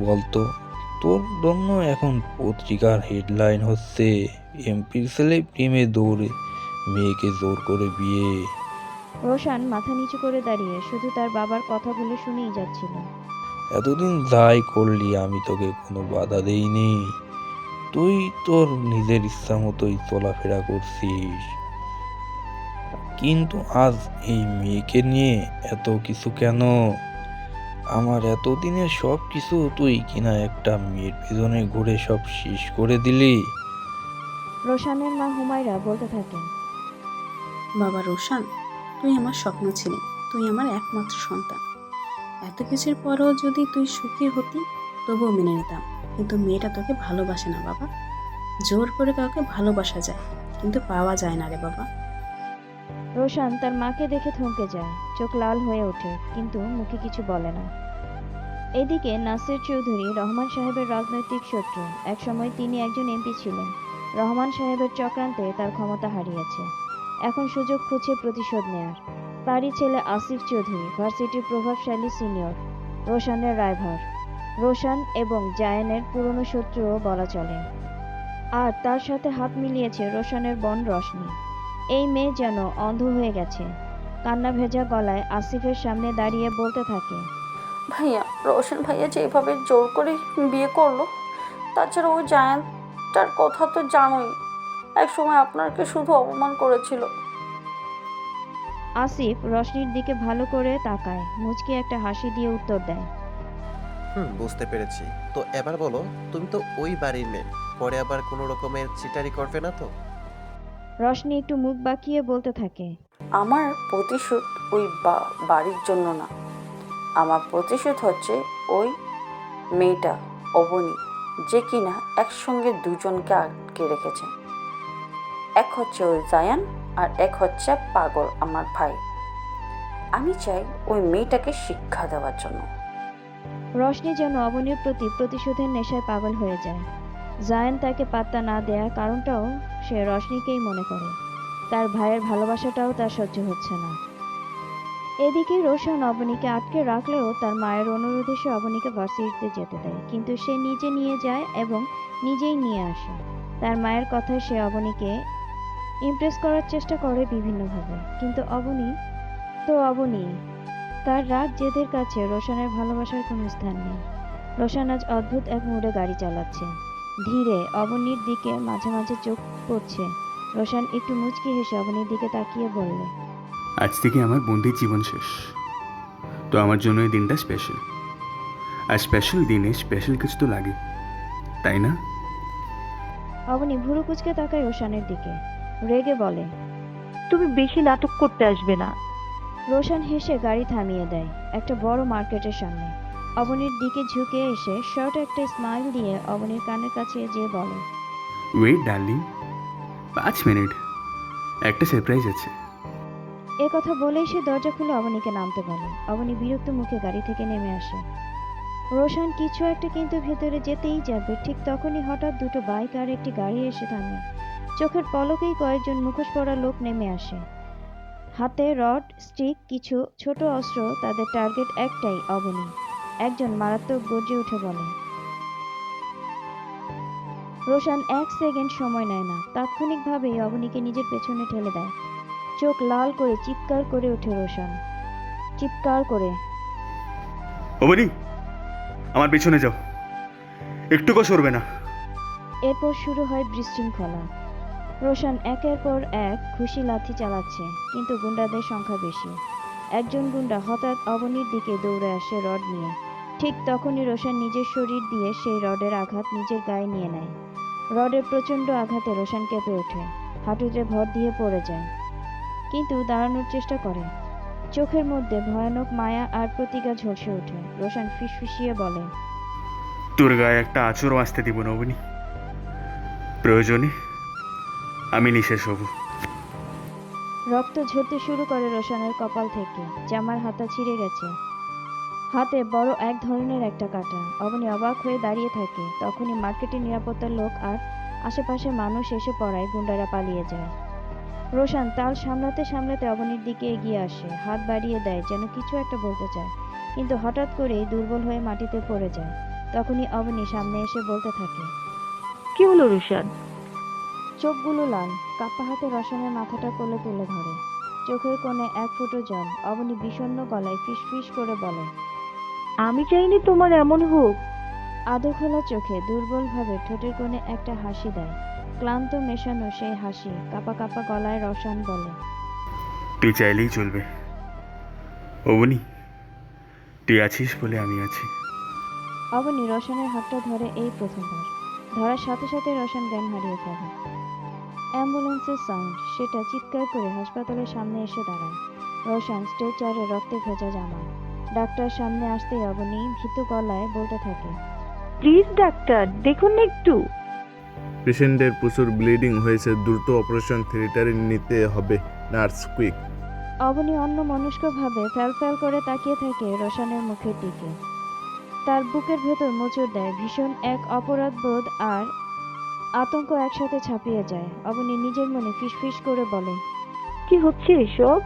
বলতো? তোর জন্য এখন পত্রিকার হেডলাইন হচ্ছে এমপির ছেলে প্রেমে দৌড়ে, মেয়েকে জোর করে বিয়ে। রোশন মাথা নিচু করে দাঁড়িয়ে শুধু তার বাবার কথাগুলো শুনেই যাচ্ছিল। এতদিন যাই করলি আমি তোকে কোনো বাধা দেইনি, তুই তোর নিজের ইচ্ছা মতোই চলাফেরা করছিস, কিন্তু আজ এই মেয়েকে নিয়ে এত কিছু কেন? আমার এতদিনের সব কিছু তুই কিনা একটা মেয়ের পিছনে ঘুরে সব শেষ করে দিলি। রোশনের মা হুমায়রা বলতে থাকেন, বাবা রোশন, তুই আমার স্বপ্ন ছিলি, তুই আমার একমাত্র সন্তান। এত কিছুর পরেও যদি তুই সুখী হতি তবুও মেনে নিতাম, কিন্তু মেয়েটা তোকে ভালোবাসে না বাবা। জোর করে কাউকে ভালোবাসা যায়, কিন্তু পাওয়া যায় না রে বাবা। রোশন তার মাকে দেখে থমকে যায়, চোখ লাল হয়ে ওঠে, কিন্তু মুখে কিছু বলে না। এদিকে নাসির চৌধুরী রহমান সাহেবের রাজনৈতিক শত্রু। একসময় তিনি একজন এমপি ছিলেন। রহমান সাহেবের চক্রান্তে তার ক্ষমতা হারিয়েছে। এখন সুযোগ খুঁজছে প্রতিশোধ নেয়ার। তারই ছেলে আসিফ চৌধুরী, ভার্সিটির প্রভাবশালী সিনিয়র, রোশনের রায়ভার। রোশন এবং জায়ানের পুরনো শত্রুও বলা চলে। আর তার সাথে হাত মিলিয়েছে রোশনের বোন রশনি। এই মেয়ে যেন অন্ধ হয়ে গেছে। কান্না ভেজা গলায় আসিফের সামনে দাঁড়িয়ে বলতে থাকে, ভাইয়া, রোশন ভাইয়া যে এভাবে জোর করে বিয়ে করলো, তাছাড়া ওই জায়ান্টটার কথা তো জানোই, একসময় আপনাকে শুধু অপমান করেছিল। আসিফ রশনির দিকে ভালো করে তাকায়, মুচকি একটা হাসি দিয়ে উত্তর দেয়, বুঝতে পেরেছি। তো এবার বলো, তুমি তো ওই বাড়ির মেয়ে, পরে আবার কোনো রকমের চিটারি করবে না তো? রশনি একটু মুখ বাঁকিয়ে বলতে থাকে, আমার প্রতিশোধ ওই বাড়ির জন্য না, আমার প্রতিশোধ হচ্ছে ওই মেয়েটা অবনী, যে কিনা একসঙ্গে দুজনকে আটকে রেখেছে। এক হচ্ছে ওই জায়ান আর এক হচ্ছে পাগল আমার ভাই। আমি চাই ওই মেয়েটাকে শিক্ষা দেওয়ার জন্য। রশনি যেন অবনীর প্রতি প্রতিশোধের নেশায় পাগল হয়ে যায়। জায়ান তাকে পাত্তা না দেওয়ার কারণটাও সে রশনিকেই মনে করে। তার ভাইয়ের ভালোবাসাটাও তার সহ্য হচ্ছে না। এদিকে রোশন অবনীকে আটকে রাখলেও তার মায়ের অনুরোধে সে অবনীকে ভার্সিটিতে যেতে দেয়, কিন্তু সে নিজে নিয়ে যায় এবং নিজেই নিয়ে আসে। তার মায়ের কথায় সে অবনীকে ইমপ্রেস করার চেষ্টা করে বিভিন্নভাবে, কিন্তু অবনী তার রাগ জেদের কাছে রোশনের ভালোবাসার কোনো স্থান নেই। রোশন আজ অদ্ভুত এক মুডে গাড়ি চালাচ্ছে। ধীরে অবনীর দিকে মাঝে মাঝে চোখ পড়ছে। রোশন একটু মুচকি হেসে অবনীর দিকে তাকিয়ে বলল, আজ থেকে আমার বন্ধুর জীবন শেষ, তো আমার জন্য এই দিনটা স্পেশাল। আর স্পেশাল দিনে স্পেশাল কিছু তো লাগে, তাই না? অবনী ভুরু কুচকে তাকায় রোশনের দিকে, রেগে বলে, তুমি বেশি নাটক করতে আসবে না। রোশন হেসে গাড়ি থামিয়ে দেয় একটা বড় মার্কেটের সামনে। অবনীর দিকে ঝুঁকে এসে শর্ট একটা স্মাইল দিয়ে অবনীর কানের কাছে যেয়ে বলে, ওয়েট ডার্লিং, 5 মিনিট, একটা সারপ্রাইজ আছে। এ কথা বলেই সে দরজা খুলে অবনীকে নামতে বলে। অবনী বিরক্ত মুখে গাড়ি থেকে নেমে আসে। রোশান কিছু একটা কিন্তু ভেতরে যেতেই যাবে, ঠিক তখনই হঠাৎ দুটো বাইক আর একটি গাড়ি এসে থামে। চোখের পলকেই কয়েকজন মুখোশ পরা লোক নেমে আসে। হাতে রড, স্টিক, কিছু ছোট অস্ত্র। তাদের টার্গেট একটাই, অবনী। একজন মারাত্মক গর্জে উঠে বলে। রোশান 1 সেকেন্ড সময় নেয় না, তাৎক্ষণিকভাবেই অবনীকে নিজের পেছনে ঠেলে দেয়। চোখ লাল করে চিৎকার করে ওঠে রোশান, চিৎকার করে, অবনী, আমার পিছনে যাও, একটুকু সরবে না। এরপর শুরু হয় বিশৃঙ্খলা। রোশান একের পর এক ঘুষি লাথি চালাচ্ছে, কিন্তু গুন্ডাদের সংখ্যা বেশি। একজন গুন্ডা হঠাৎ অবনীর দিকে দৌড়ে আসে রড নিয়ে। ঠিক তখনই রোশান নিজের শরীর দিয়ে সেই রডের আঘাত নিজের গায়ে নিয়ে নেয়। রডের প্রচণ্ড আঘাতে রোশান কেঁপে ওঠে, হাঁটুতে ভর দিয়ে পড়ে যায়, কিন্তু দাঁড়ানোর চেষ্টা করে। চোখের মধ্যে ভয়ানক মায়া আর প্রতিজ্ঞা ঝলসে ওঠে। রোশান ফিসফিসিয়ে বলে, তোর গায়ে একটা আঁচড়ও আসতে দিব না অবনী, প্রয়োজনে আমি নিঃশেষ হব। রক্ত ঝরতে শুরু করে রোশানের কপাল থেকে, জামার হাতা ছিঁড়ে গেছে, হাতে বড় এক ধরনের একটা কাঁটা। অবনী অবাক হয়ে দাঁড়িয়ে থাকে। তখনই মার্কেটের নিরাপত্তার লোক আর আশেপাশে মানুষ এসে পড়ায় গুন্ডারা পালিয়ে যায়। রোশান তাল সামলাতে সামলাতে অবনীর দিকে এগিয়ে আসে, হাত বাড়িয়ে দেয় যেন কিছু একটা বলতে চায়, কিন্তু হঠাৎ করেই দুর্বল হয়ে মাটিতে পড়ে যায়। তখনই অবনী সামনে এসে বলতে থাকে, কি হলো রোশান? চোখগুলো লাল, কাপ্পা হাতে রোশানের মাথাটা কোলে তুলে ধরে, চোখের কোণে এক ফোঁটা জল। অবনী বিষণ্ণ গলায় ফিসফিস করে বলে, আমি চাইনি তোমার এমন হোক। আধো খোলা চোখে দুর্বলভাবে ঠোঁটের কোণে একটা হাসি দেয়, ক্লান্ত মেশানো সেই হাসি। কাঁপা কাঁপা গলায় রোশান বলে, তুই চাইলেই চলবে অবনী, তুই আছিস বলে আমি আছি। অবনী রোশানের হাতটা ধরে এই প্রথমবার। ধরার সাথে সাথে রোশান জ্ঞান হারিয়ে ফেলে। অ্যাম্বুলেন্সের সাউন্ড, সেটা চিৎকার করে হাসপাতালের সামনে এসে দাঁড়ায়। রোশান স্ট্রেচারে রক্তে ভেজা জামা। ডাক্তার সামনে আসতেই অবনী ভীতু গলায় বলতে থাকে, প্লিজ ডাক্তার, দেখুন না একটু। পেশেন্টের প্রচুর ব্লিডিং হয়েছে, দ্রুত অপারেশন থিয়েটারে নিতে হবে, নার্স কুইক। অবনী অন্যমনস্কভাবে ফ্যাল করে তাকিয়ে থাকে রোশানের মুখের দিকে। তার বুকের ভেতর মোচড় দেয় ভীষণ এক অপরাধবোধ আর আতঙ্ক একসাথে ছাপিয়ে যায়। অবনী নিজের মনে ফিসফিস করে বলে, কি হচ্ছে এসব?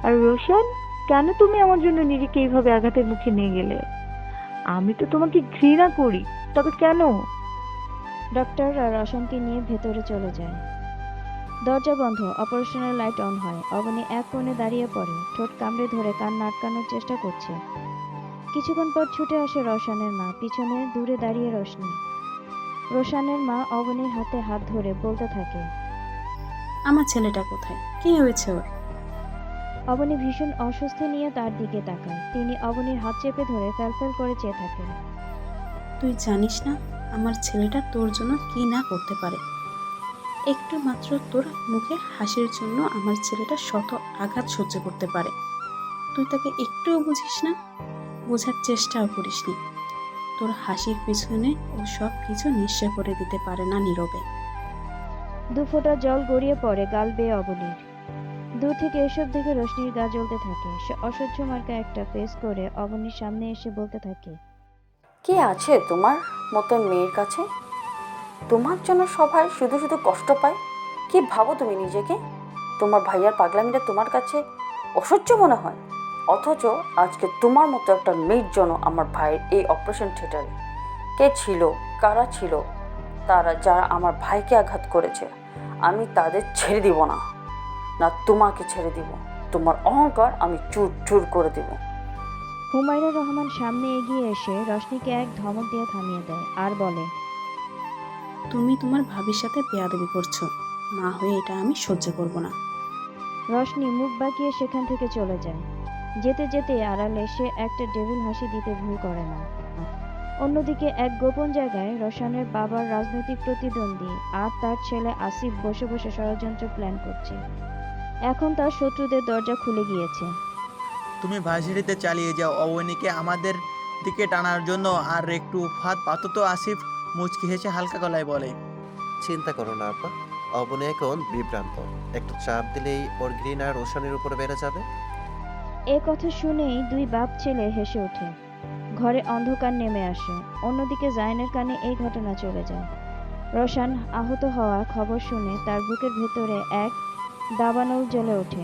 আর রোশান, কেন তুমি আমার জন্য নিজেকে এইভাবে আঘাতের মুখে নিয়ে গেলে? আমি তো তোমাকে ঘৃণা করি, তবে কেন? ডক্টররা রোশানকে নিয়ে ভেতরে চলে যায়। দরজা বন্ধ, অপারেশনের লাইট অন হয়। অবনী এক কোণে দাঁড়িয়ে পড়ে, ঠোঁট কামড়ে ধরে কান্না আটকানোর চেষ্টা করছে। কিছুক্ষণ পর ছুটে আসে রোশানের মা, পিছনে দূরে দাঁড়িয়ে রোশনি। রোশানের মা অবনীর হাতে হাত ধরে বলতে থাকে, আমার ছেলেটা কোথায়? কি হয়েছে ওর? অবনী ভীষণ অস্বস্তি নিয়ে তার দিকে তাকায়। তিনি অবনীর হাত চেপে ধরে ফ্যাল করে চেয়ে থাকেন। তুই জানিস না আমার ছেলেটা তোর জন্য কি না করতে পারে? একটু মাত্র তোর মুখে হাসির জন্য আমার ছেলেটা শত আঘাত সহ্য করতে পারে। তুই তাকে একটুও বুঝিস না, বোঝার চেষ্টাও করিসনি। তোর হাসির পিছনে ও সব কিছু নিঃস্ব করে দিতে পারে না নীরবে। 2 ফোঁটা জল গড়িয়ে পড়ে গাল বেয়ে অবনীর। দূর থেকে এসব দেখে রোশনির গা জ্বলতে থাকে। সে অসহ্য মার্কা একটা ফেস করে অবনীর সামনে এসে বলতে থাকে, কে আছে তোমার মতো মেয়ের কাছে? তোমার জন্য সবাই শুধু শুধু কষ্ট পায়। কি ভাবো তুমি নিজেকে? তোমার ভাইয়ার পাগলামিটা তোমার কাছে অসহ্য মনে হয়, অথচ আজকে তোমার মতো একটা মেয়ের জন্য আমার ভাইয়ের এই অপারেশন থিয়েটারে কে ছিল, কারা ছিল তারা, যারা আমার ভাইকে আঘাত করেছে। আমি তাদের ছেড়ে দিব না, না তোমাকে ছেড়ে দিব। তোমার অহংকার আমি চুর চুর করে দিব। হুমায়রা রহমান সামনে এগিয়ে এসে রশনিকে এক ধমক দিয়ে থামিয়ে দেয় আর বলে, তুমি তোমার ভাবির সাথে বেয়াদবি করছো, মা হয়ে এটা আমি সহ্য করব না। রশনি মুখ বাঁকিয়ে সেখান থেকে চলে যায়। যেতে যেতে আড়ালে সে একটা ডেভিল হাসি দিতে ভুল করে না। অন্যদিকে এক গোপন জায়গায় রোশানের বাবার রাজনৈতিক প্রতিদ্বন্দ্বী আর তার ছেলে আসিফ বসে বসে ষড়যন্ত্র প্ল্যান করছে। এখন তার শত্রুদের দরজা খুলে গিয়েছে। তুমি ভার্সিটিতে চালিয়ে যাও, অবনীকে আমাদের দিকে টানার জন্য আর একটু ফাঁদ পাতত। আসিফ মুচকি হেসে হালকা গলায় বলে, চিন্তা করো না আপা, অবনী এখন বিভ্রান্ত। একটু চাপ দিলেই ওর ঘৃণা রোশনের উপরে বেড়ে যাবে। এ কথা শুনেই দুই বাপ ছেলে হেসে ওঠে। ঘরে অন্ধকার নেমে আসে। অন্যদিকে জায়ানের কানে এই ঘটনা চলে যায়। রোশান আহত হওয়া খবর শুনে তার বুকের ভেতরে এক দাবানল জ্বলে ওঠে,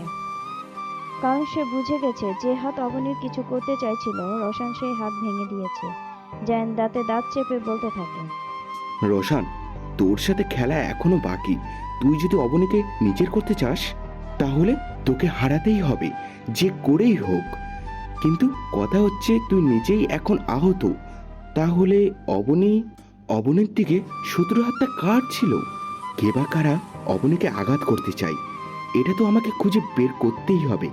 কারণ সে বুঝে গেছে যে হাত অবনীর কিছু করতে চাইছিল রোশান সেই হাত ভেঙে দিয়েছে। জায়ান দাঁতে দাঁত চেপে বলতে থাকে, রোশান, তোর সাথে খেলা এখনো বাকি। তুই যদি অবনীকে নিজের করতে চাস তাহলে তোকে হারাতেই হবে, যে করেই হোক। কিন্তু কথা হচ্ছে তুই নিজেই এখন আহত, তাহলে অবনীর দিকে শত্রু হাতটা কার ছিল? কে বা কারা অবনীকে আঘাত করতে চাই, এটা তো আমাকে খুঁজে বের করতেই হবে।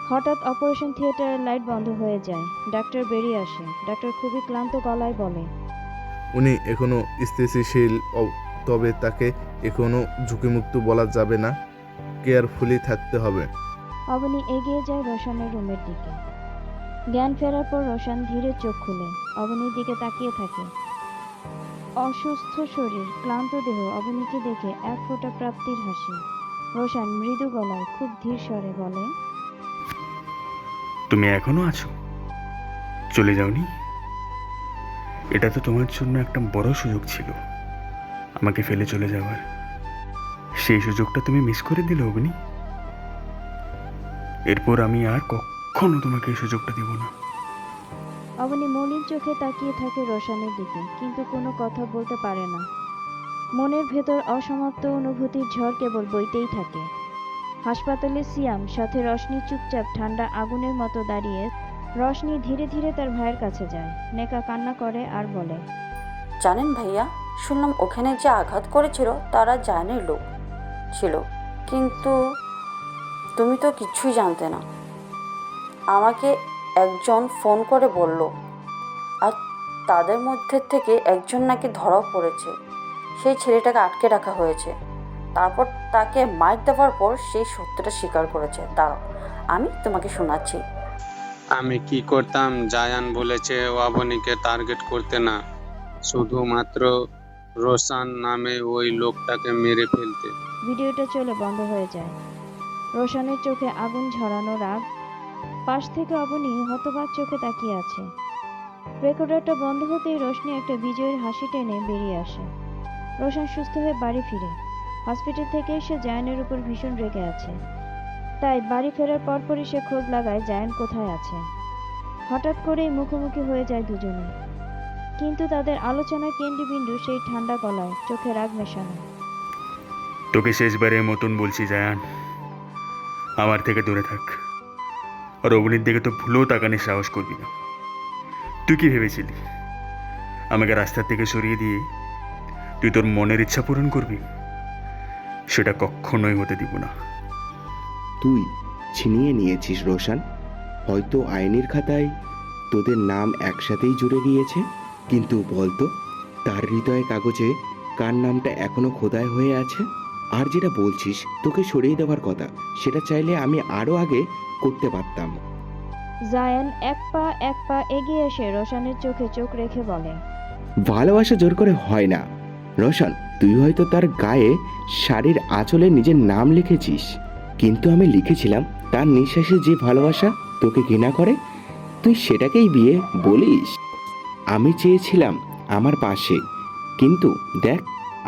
হঠাৎ অপারেশন থিয়েটারের লাইট বন্ধ হয়ে যায়। ডাক্তার বেরিয়ে আসে। ডাক্তার খুবই ক্লান্ত গলায় বলে, উনি এখনো স্থিতিশীল, তবে তাকে এখনো ঝুঁকিমুক্ত বলা যাবে না, কেয়ারফুলি থাকতে হবে। অবনী এগিয়ে যায় রোশানের রুমের দিকে। জ্ঞান ফেরার পর রোশান ধীরে চোখ খুলে অবনীর দিকে তাকিয়ে থাকে। অসুস্থ শরীর, ক্লান্ত দেহ, অবনীকে দেখে এক ফোঁটা প্রাপ্তির হাসি। রোশান মৃদু গলায় খুব ধীর স্বরে বলে, তুমি এখনো আছো? চলে যাওনি? এটা তো তোমার জন্য একটা বড় সুযোগ ছিল, আমাকে ফেলে চলে যাওয়ার। সেই সুযোগটা তুমি মিস করে দিলে অবনী। এরপর আমি আর কখনো তোমাকে এই সুযোগটা দেব না। অবনী মলিন চোখে তাকিয়ে থাকে রোশানের দিকে, কিন্তু কোনো কথা বলতে পারে না। মনের ভেতর অসমাপ্ত অনুভূতির ঝড় কেবল বইতেই থাকে। হাসপাতালে সিয়াম সাথে রশনি চুপচাপ ঠান্ডা আগুনের মতো দাঁড়িয়ে। রশনি ধীরে ধীরে তার ভাইয়ের কাছে যায়। নেকা কান্না করে আর বলে, জানেন ভাইয়া, শুনলাম ওখানে যে আঘাত করেছিল তারা জায়ানের লোক ছিল, কিন্তু তুমি তো কিছুই জানতে না। আমাকে একজন ফোন করে বলল, আর তাদের মধ্যে থেকে একজন নাকি ধরাও পড়েছে। সেই ছেলেটাকে আটকে রাখা হয়েছে। তারপর তাকে মাইক দেওয়ার পর সেই সত্যটা স্বীকার করেছে। দাঁড়াও, আমি তোমাকে শোনাচ্ছি। আমি কি করতাম? জায়ান বলেছে অবনীকে টার্গেট করতে না, শুধুমাত্র রোশান নামে ওই লোকটাকে মেরে ফেলতে। ভিডিওটা চলে বন্ধ হয়ে যায়। রোশানের চোখে আগুন ঝরানো রাগ। পাশ থেকে অবনী হতবাক চোখে তাকিয়ে আছে। রেকর্ডারটা বন্ধ হতেই রোশনি একটা বিজয়ের হাসি টেনে বেরিয়ে আসে। রোশান সুস্থ হয়ে বাড়ি ফিরে। হসপিটাল থেকে এসে জায়ানের উপর ভীষণ রেগে আছে। তাই বাড়ি ফেরার পরপরই সে খোঁজ লাগায় জায়ান কোথায় আছে। হঠাৎ করেই মুখোমুখি হয়ে যায় দুজনে, কিন্তু তাদের আলোচনার কেন্দ্রবিন্দু সেই ঠান্ডা গলায়, চোখে রাগ মেশানো। তোকে শেষবারের মতন বলছি জায়ান, আমার থেকে দূরে থাক। আর অবনীর দিকে তো ভুলেও তাকানোর সাহস করবি না। তুই কি ভেবেছিলি আমাকে রাস্তা থেকে সরিয়ে দিয়ে তুই তোর মনের ইচ্ছা পূরণ করবি? সেটা কখনোই হতে দিব না। তুই ছিনিয়ে নিয়েছিস রোশান। হয়তো আইনের খাতায় তোদের নাম একসাথেই জুড়ে গিয়েছে, কিন্তু বলতো তার হৃদয় কাগজে কার নামটা এখনো খোদাই হয়ে আছে? আর যেটা বলছিস তোকে সরিয়ে দেওয়ার কথা, সেটা চাইলে আমি আরো আগে করতে পারতাম। জায়ান এক পা এগিয়ে এসে রোশানের চোখে চোখ রেখে বলে, ভালোবাসা জোর করে হয় না রোশান। তুই হয়তো তার গায়ে শাড়ির আঁচলে নিজের নাম লিখেছিস, কিন্তু আমি লিখেছিলাম তার নিঃশ্বাসে যে ভালোবাসা তোকে ঘৃণা করে, তুই সেটাকেই বিয়ে বলিস। আমি চেয়েছিলাম আমার পাশে, কিন্তু দেখ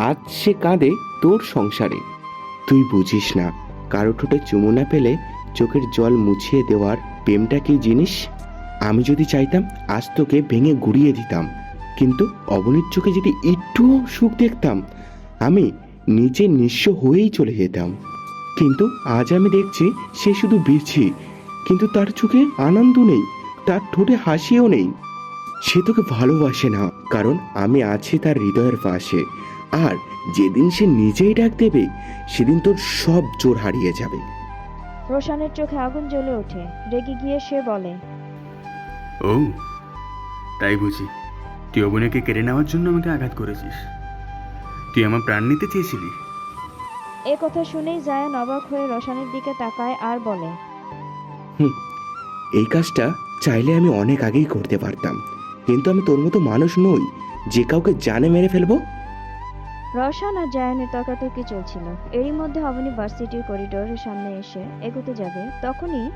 আজ সে কাঁদে তোর সংসারে। তুই বুঝিস না, কারো ঠোঁটে চুমু না পেলে চোখের জল মুছিয়ে দেওয়ার প্রেমটা কি জিনিস। আমি যদি চাইতাম আজ তোকে ভেঙে গুড়িয়ে দিতাম, কিন্তু অবনীর চোখে যদি একটুও সুখ দেখতাম আমি নিজে নিঃস্ব হয়েই চলে যেতাম। কিন্তু আজ আমি দেখছি সে শুধু বিরছি, কিন্তু তার চোখে আনন্দ নেই, তার ঠোঁটে হাসিও নেই। সে তোকে ভালোবাসে না, কারণ আমি আছি তার হৃদয়ের পাশে। আর যেদিন সে নিজেই ডাক দেবে সেদিন তোর সব জোর হারিয়ে যাবে। রোশানের চোখে আগুন জ্বলে ওঠে। রেগে গিয়ে সে বলে, ও তাই বুঝি তুই অবনীকে কেড়ে নেওয়ার জন্য আমাকে আঘাত করেছিস? তুই আমার প্রাণ নিতে চেয়েছিলি? এ কথা শুনেই জায়ান অবাক হয়ে রোশানের দিকে তাকায় আর বলে, এই কাজটা চাইলে আমি অনেক আগেই করতে পারতাম, কিন্তু আমি তোর মতো মানুষ নই যে কাউকে জানে মেরে ফেলবো। রওশন আর জায়ানের তর্কাতর্কি চলছিল। এরই মধ্যে অবনী ভার্সিটির করিডোরের সামনে এসে এগোতে যাবে, তখনই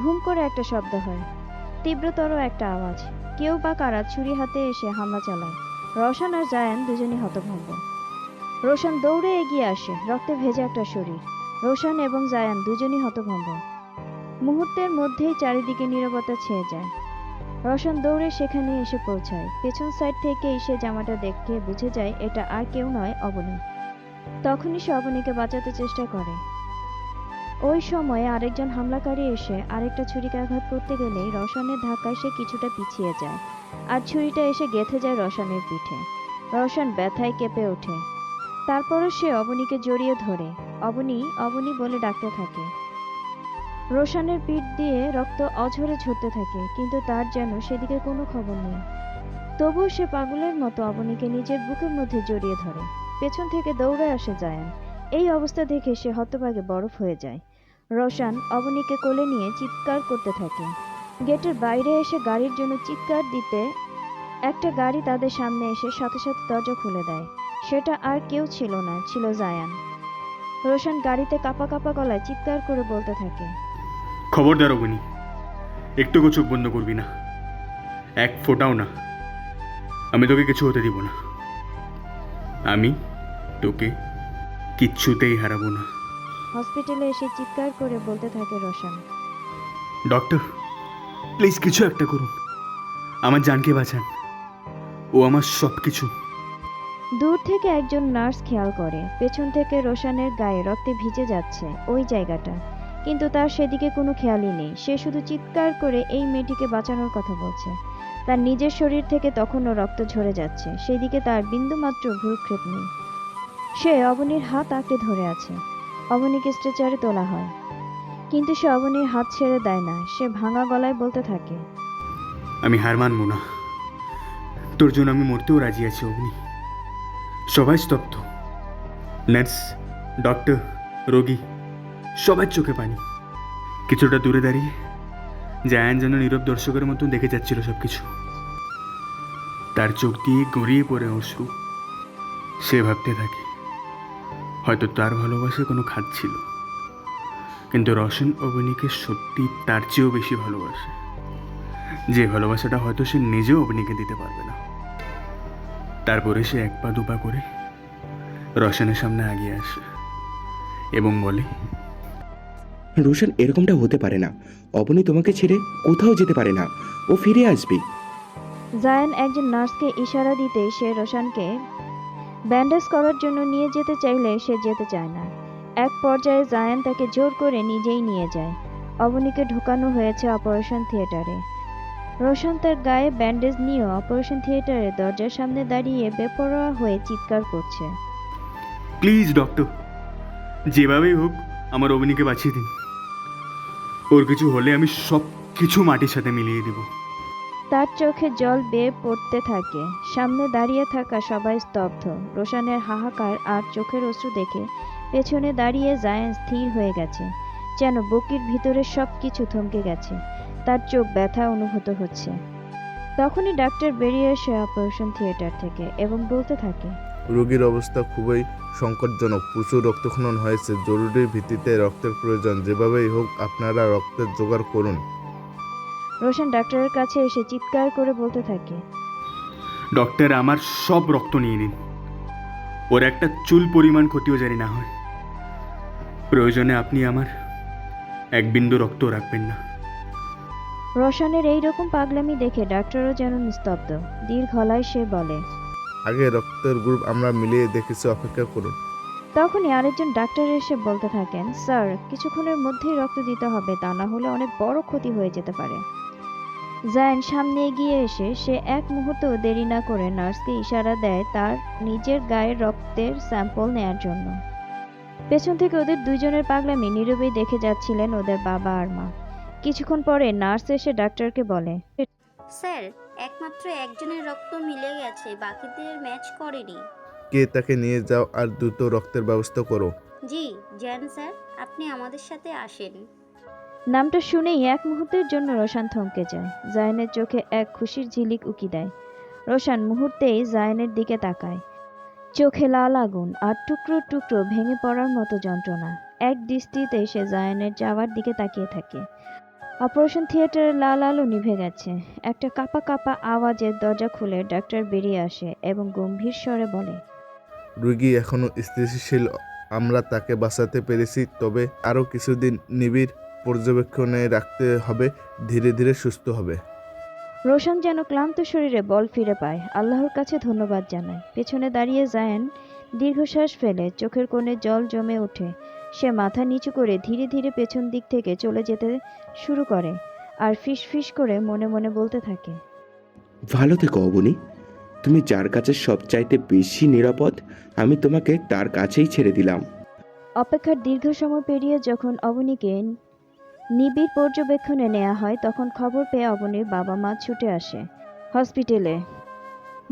ভুম করে একটা শব্দ হয়, তীব্রতর একটা আওয়াজ। কেউ বা কারা ছুরি হাতে এসে হামলা চালায়। রওশন আর জায়ান দুজনই হতভম্ব। রোশন দৌড়ে এগিয়ে আসে, রক্তে ভেজা একটা শরীর। রোশন এবং জায়ান দুজনই হতভম্ব। মুহূর্তের মধ্যেই চারিদিকে নীরবতা ছেয়ে যায়। রোশন দৌড়ে সেখানে এসে পৌঁছায়। পেছন সাইড থেকে এসে জামাটা দেখে বুঝে যায় এটা আর কেউ নয়, অবনী। তখনই সে অবনীকে বাঁচাতে চেষ্টা করে। ওই সময়ে আরেকজন হামলাকারী এসে আরেকটা ছুরিকে আঘাত করতে গেলেই রওশনের ধাক্কায় সে কিছুটা পিছিয়ে যায়, আর ছুরিটা এসে গেঁথে যায় রওশনের পিঠে। রওশন ব্যথায় কেঁপে ওঠে। তারপরও সে অবনীকে জড়িয়ে ধরে অবনী অবনী বলে ডাকতে থাকে। রোশনের পিঠ দিয়ে রক্ত অঝরে ঝরতে থাকে, কিন্তু তার যেন সেদিকে কোনো খবর নেই। তবুও সে পাগলের মতো অবনীকে নিজের বুকের মধ্যে জড়িয়ে ধরে। পেছন থেকে দৌড়ে আসে জায়ান। এই অবস্থা দেখে সে হতবাগে বরফ হয়ে যায়। রোশন অবনীকে কোলে নিয়ে চিৎকার করতে থাকে। গেটের বাইরে এসে গাড়ির জন্য চিৎকার দিতে একটা গাড়ি তাদের সামনে এসে সাথে সাথে দরজা খুলে দেয়। সেটা আর কেউ ছিল না, ছিল জায়ান। রোশন গাড়িতে কাঁপা কাঁপা গলায় চিৎকার করে বলতে থাকে, খবরদার অবনী, একটুকু চোখ বন্ধ করবি না, এক ফোঁটাও না। আমি তোকে কিছু হতে দিব না। আমি তোকে কিচ্ছুতেই হারাবো না। হসপিটালে এসে চিৎকার করে বলতে থাকে রোশন, ডক্টর প্লিজ কিছু একটা করুন, আমার জানকে বাঁচান, ও আমার সব কিছু। দূর থেকে একজন নার্স খেয়াল করে পেছন থেকে রোশনের গায়ে রক্তে ভিজে যাচ্ছে ওই জায়গাটা, কিন্তু তার সেদিকে কোনো খেয়ালই নেই। সে শুধু চিৎকার করে এই মেয়েটিকে বাঁচানোর কথা বলছে। তার নিজের শরীর থেকে তখনও রক্ত ঝরে যাচ্ছে, সেদিকে তার বিন্দুমাত্র ভ্রুক্ষেপ নেই। সে অবনীর হাত আঁকড়ে ধরে আছে। অবনীকে স্ট্রেচারে তোলা হয়, কিন্তু সে অবনীর হাত ছেড়ে দেয় না। সে ভাঙা গলায় বলতে থাকে, আমি হার মানবো না, তোর জন্য আমি মরতেও রাজি আছি অবনী। সবাই স্তব্ধ, নার্স, ডক্টর, রোগী, সবার চোখে পানি। কিছুটা দূরে দাঁড়িয়ে জায়ান যেন নীরব দর্শকের মতো দেখে যাচ্ছিল সবকিছু। তার চোখ দিয়ে গড়িয়ে পড়ে অশ্রু। সে ভাবতে থাকে হয়তো তার ভালোবাসায় কোনো খাদ ছিল, কিন্তু রোশন অবনীকে সত্যি তার চেয়েও বেশি ভালোবাসে, যে ভালোবাসাটা হয়তো সে নিজেও অবনীকে দিতে পারবে না। তারপরে সে এক পা দুপা করে রোশনের সামনে এগিয়ে আসে এবং বলে, রোশন, এরকমটা হতে পারে না। অবনী তোমাকে ছেড়ে কোথাও যেতে পারে না, ও ফিরে আসবে। জায়ান একজন নার্সকে ইশারা দিতে সে রোশনকে ব্যান্ডেজ করার জন্য নিয়ে যেতে চাইলে সে যেতে চায় না। এক পর্যায়ে জায়ান তাকে জোর করে নিজেই নিয়ে যায়। অবনীকে ঢোকানো হয়েছে অপারেশন থিয়েটারে। রোশন তার গায়ে ব্যান্ডেজ নিয়েও অপারেশন থিয়েটারের দরজার সামনে দাঁড়িয়ে বেপরোয়া হয়ে চিৎকার করছে, প্লিজ ডক্টর, যেভাবেই হোক আমার অবনীকে বাঁচিয়ে দিন। ওর কিছু হলে আমি সব কিছু মাটির সাথে মিলিয়ে দেব। তার চোখে জল বেয়ে পড়তে থাকে। সামনে দাঁড়িয়ে থাকা সবাই স্তব্ধ। রোশনের হাহাকার আর চোখের অশ্রু দেখে পেছনে দাঁড়িয়ে জায়ান স্থির হয়ে গেছে, যেন বুকের ভিতরে সব কিছু থমকে গেছে। তার চোখ ব্যথা অনুভূত হচ্ছে। তখনই ডাক্তার বেরিয়ে আসে অপারেশন থিয়েটার থেকে এবং বলতে থাকে, রোগীর অবস্থা খুবই সংকটজনক, প্রচুর রক্তক্ষরণ হয়েছে, জরুরি ভিত্তিতে রক্তের প্রয়োজন, যেভাবেই হোক আপনারা রক্তের জোগাড় করুন। রোশন ডাক্তারের কাছে এসে চিৎকার করে বলতে থাকে, ডক্টর আমার সব রক্ত নিয়ে নিন, ওর একটা চুল পরিমাণ ক্ষতিও জানি না হয়। প্রয়োজনে আপনি আমার এক বিন্দু রক্ত রাখবেন না। রোশনের এইরকম পাগলামি দেখে ডাক্তারও যেন নিস্তব্ধ। দীর্ঘ গলায় সে বলে, আগে রক্তের গ্রুপ আমরা মিলিয়ে দেখেছি, অপেক্ষা করুন। তখনই আরেকজন ডাক্তার এসে বলতে থাকেন, স্যার কিছুক্ষণের মধ্যেই রক্ত দিতে হবে, তা না হলে অনেক বড় ক্ষতি হয়ে যেতে পারে। জায়ান সামনে এগিয়ে এসে সে এক মুহূর্তও দেরি না করে নার্সকে ইশারা দেয় তার নিজের গায়ের রক্তের স্যাম্পল নেয়ার জন্য। পেছন থেকে ওদের দুইজনের পাগলামি নীরবেই দেখে যাচ্ছিলেন ওদের বাবা আর মা। কিছুক্ষণ পরে নার্স এসে ডাক্তারকে বলে, স্যার একমাত্র একজনের রক্ত মিলে গেছে, বাকিদের ম্যাচ করেনি। কে তাকে নিয়ে যাও আর দ্রুত রক্তের ব্যবস্থা করো। জি জান স্যার, আপনি আমাদের সাথে আসেন। নামটা শুনেই এক মুহূর্তের জন্য রোশান থমকে যায়। জায়ানের চোখে এক খুশির ঝিলিক উকি দেয়। রোশান মুহূর্তেই জায়ানের দিকে তাকায়। চোখে লাল আগুন আর টুকরো টুকরো ভেঙে পড়ার মতো যন্ত্রণা। এক দৃষ্টিতে সে জায়ানের যাওয়ার দিকে তাকিয়ে থাকে। অপারেশন থিয়েটারের লাল আলো নিভে গেছে। একটা কাপা কাপা আওয়াজে দরজা খুলে ডাক্তার বেরিয়ে আসে এবং গম্ভীর স্বরে বলে, রোগী এখনো স্থিতিশীল, আমরা তাকে বাঁচাতে পেরেছি, তবে আরও কিছুদিন নিবিড় পর্যবেক্ষণে রাখতে হবে, ধীরে ধীরে সুস্থ হবে। রোশান যেন ক্লান্ত শরীরে বল ফিরে পায়। আল্লাহর কাছে ধন্যবাদ জানায়। পেছনে দাঁড়িয়ে জায়ান দীর্ঘশ্বাস ফেলে, চোখের কোণে জল জমে ওঠে। সে মাথা নিচু করে ধীরে ধীরে পেছন দিক থেকে চলে যেতে শুরু করে আর ফিস ফিস করে মনে মনে বলতে থাকে, ভালো থেকো অবনী, তুমি যার কাছে সবচাইতে বেশি নিরাপদ, আমি তোমাকে তার কাছেই ছেড়ে দিলাম। অপেক্ষার দীর্ঘ সময় পেরিয়ে যখন অবনীকে নিবিড় পর্যবেক্ষণে নেওয়া হয়, তখন খবর পেয়ে অবনীর বাবা মা ছুটে আসে হসপিটালে।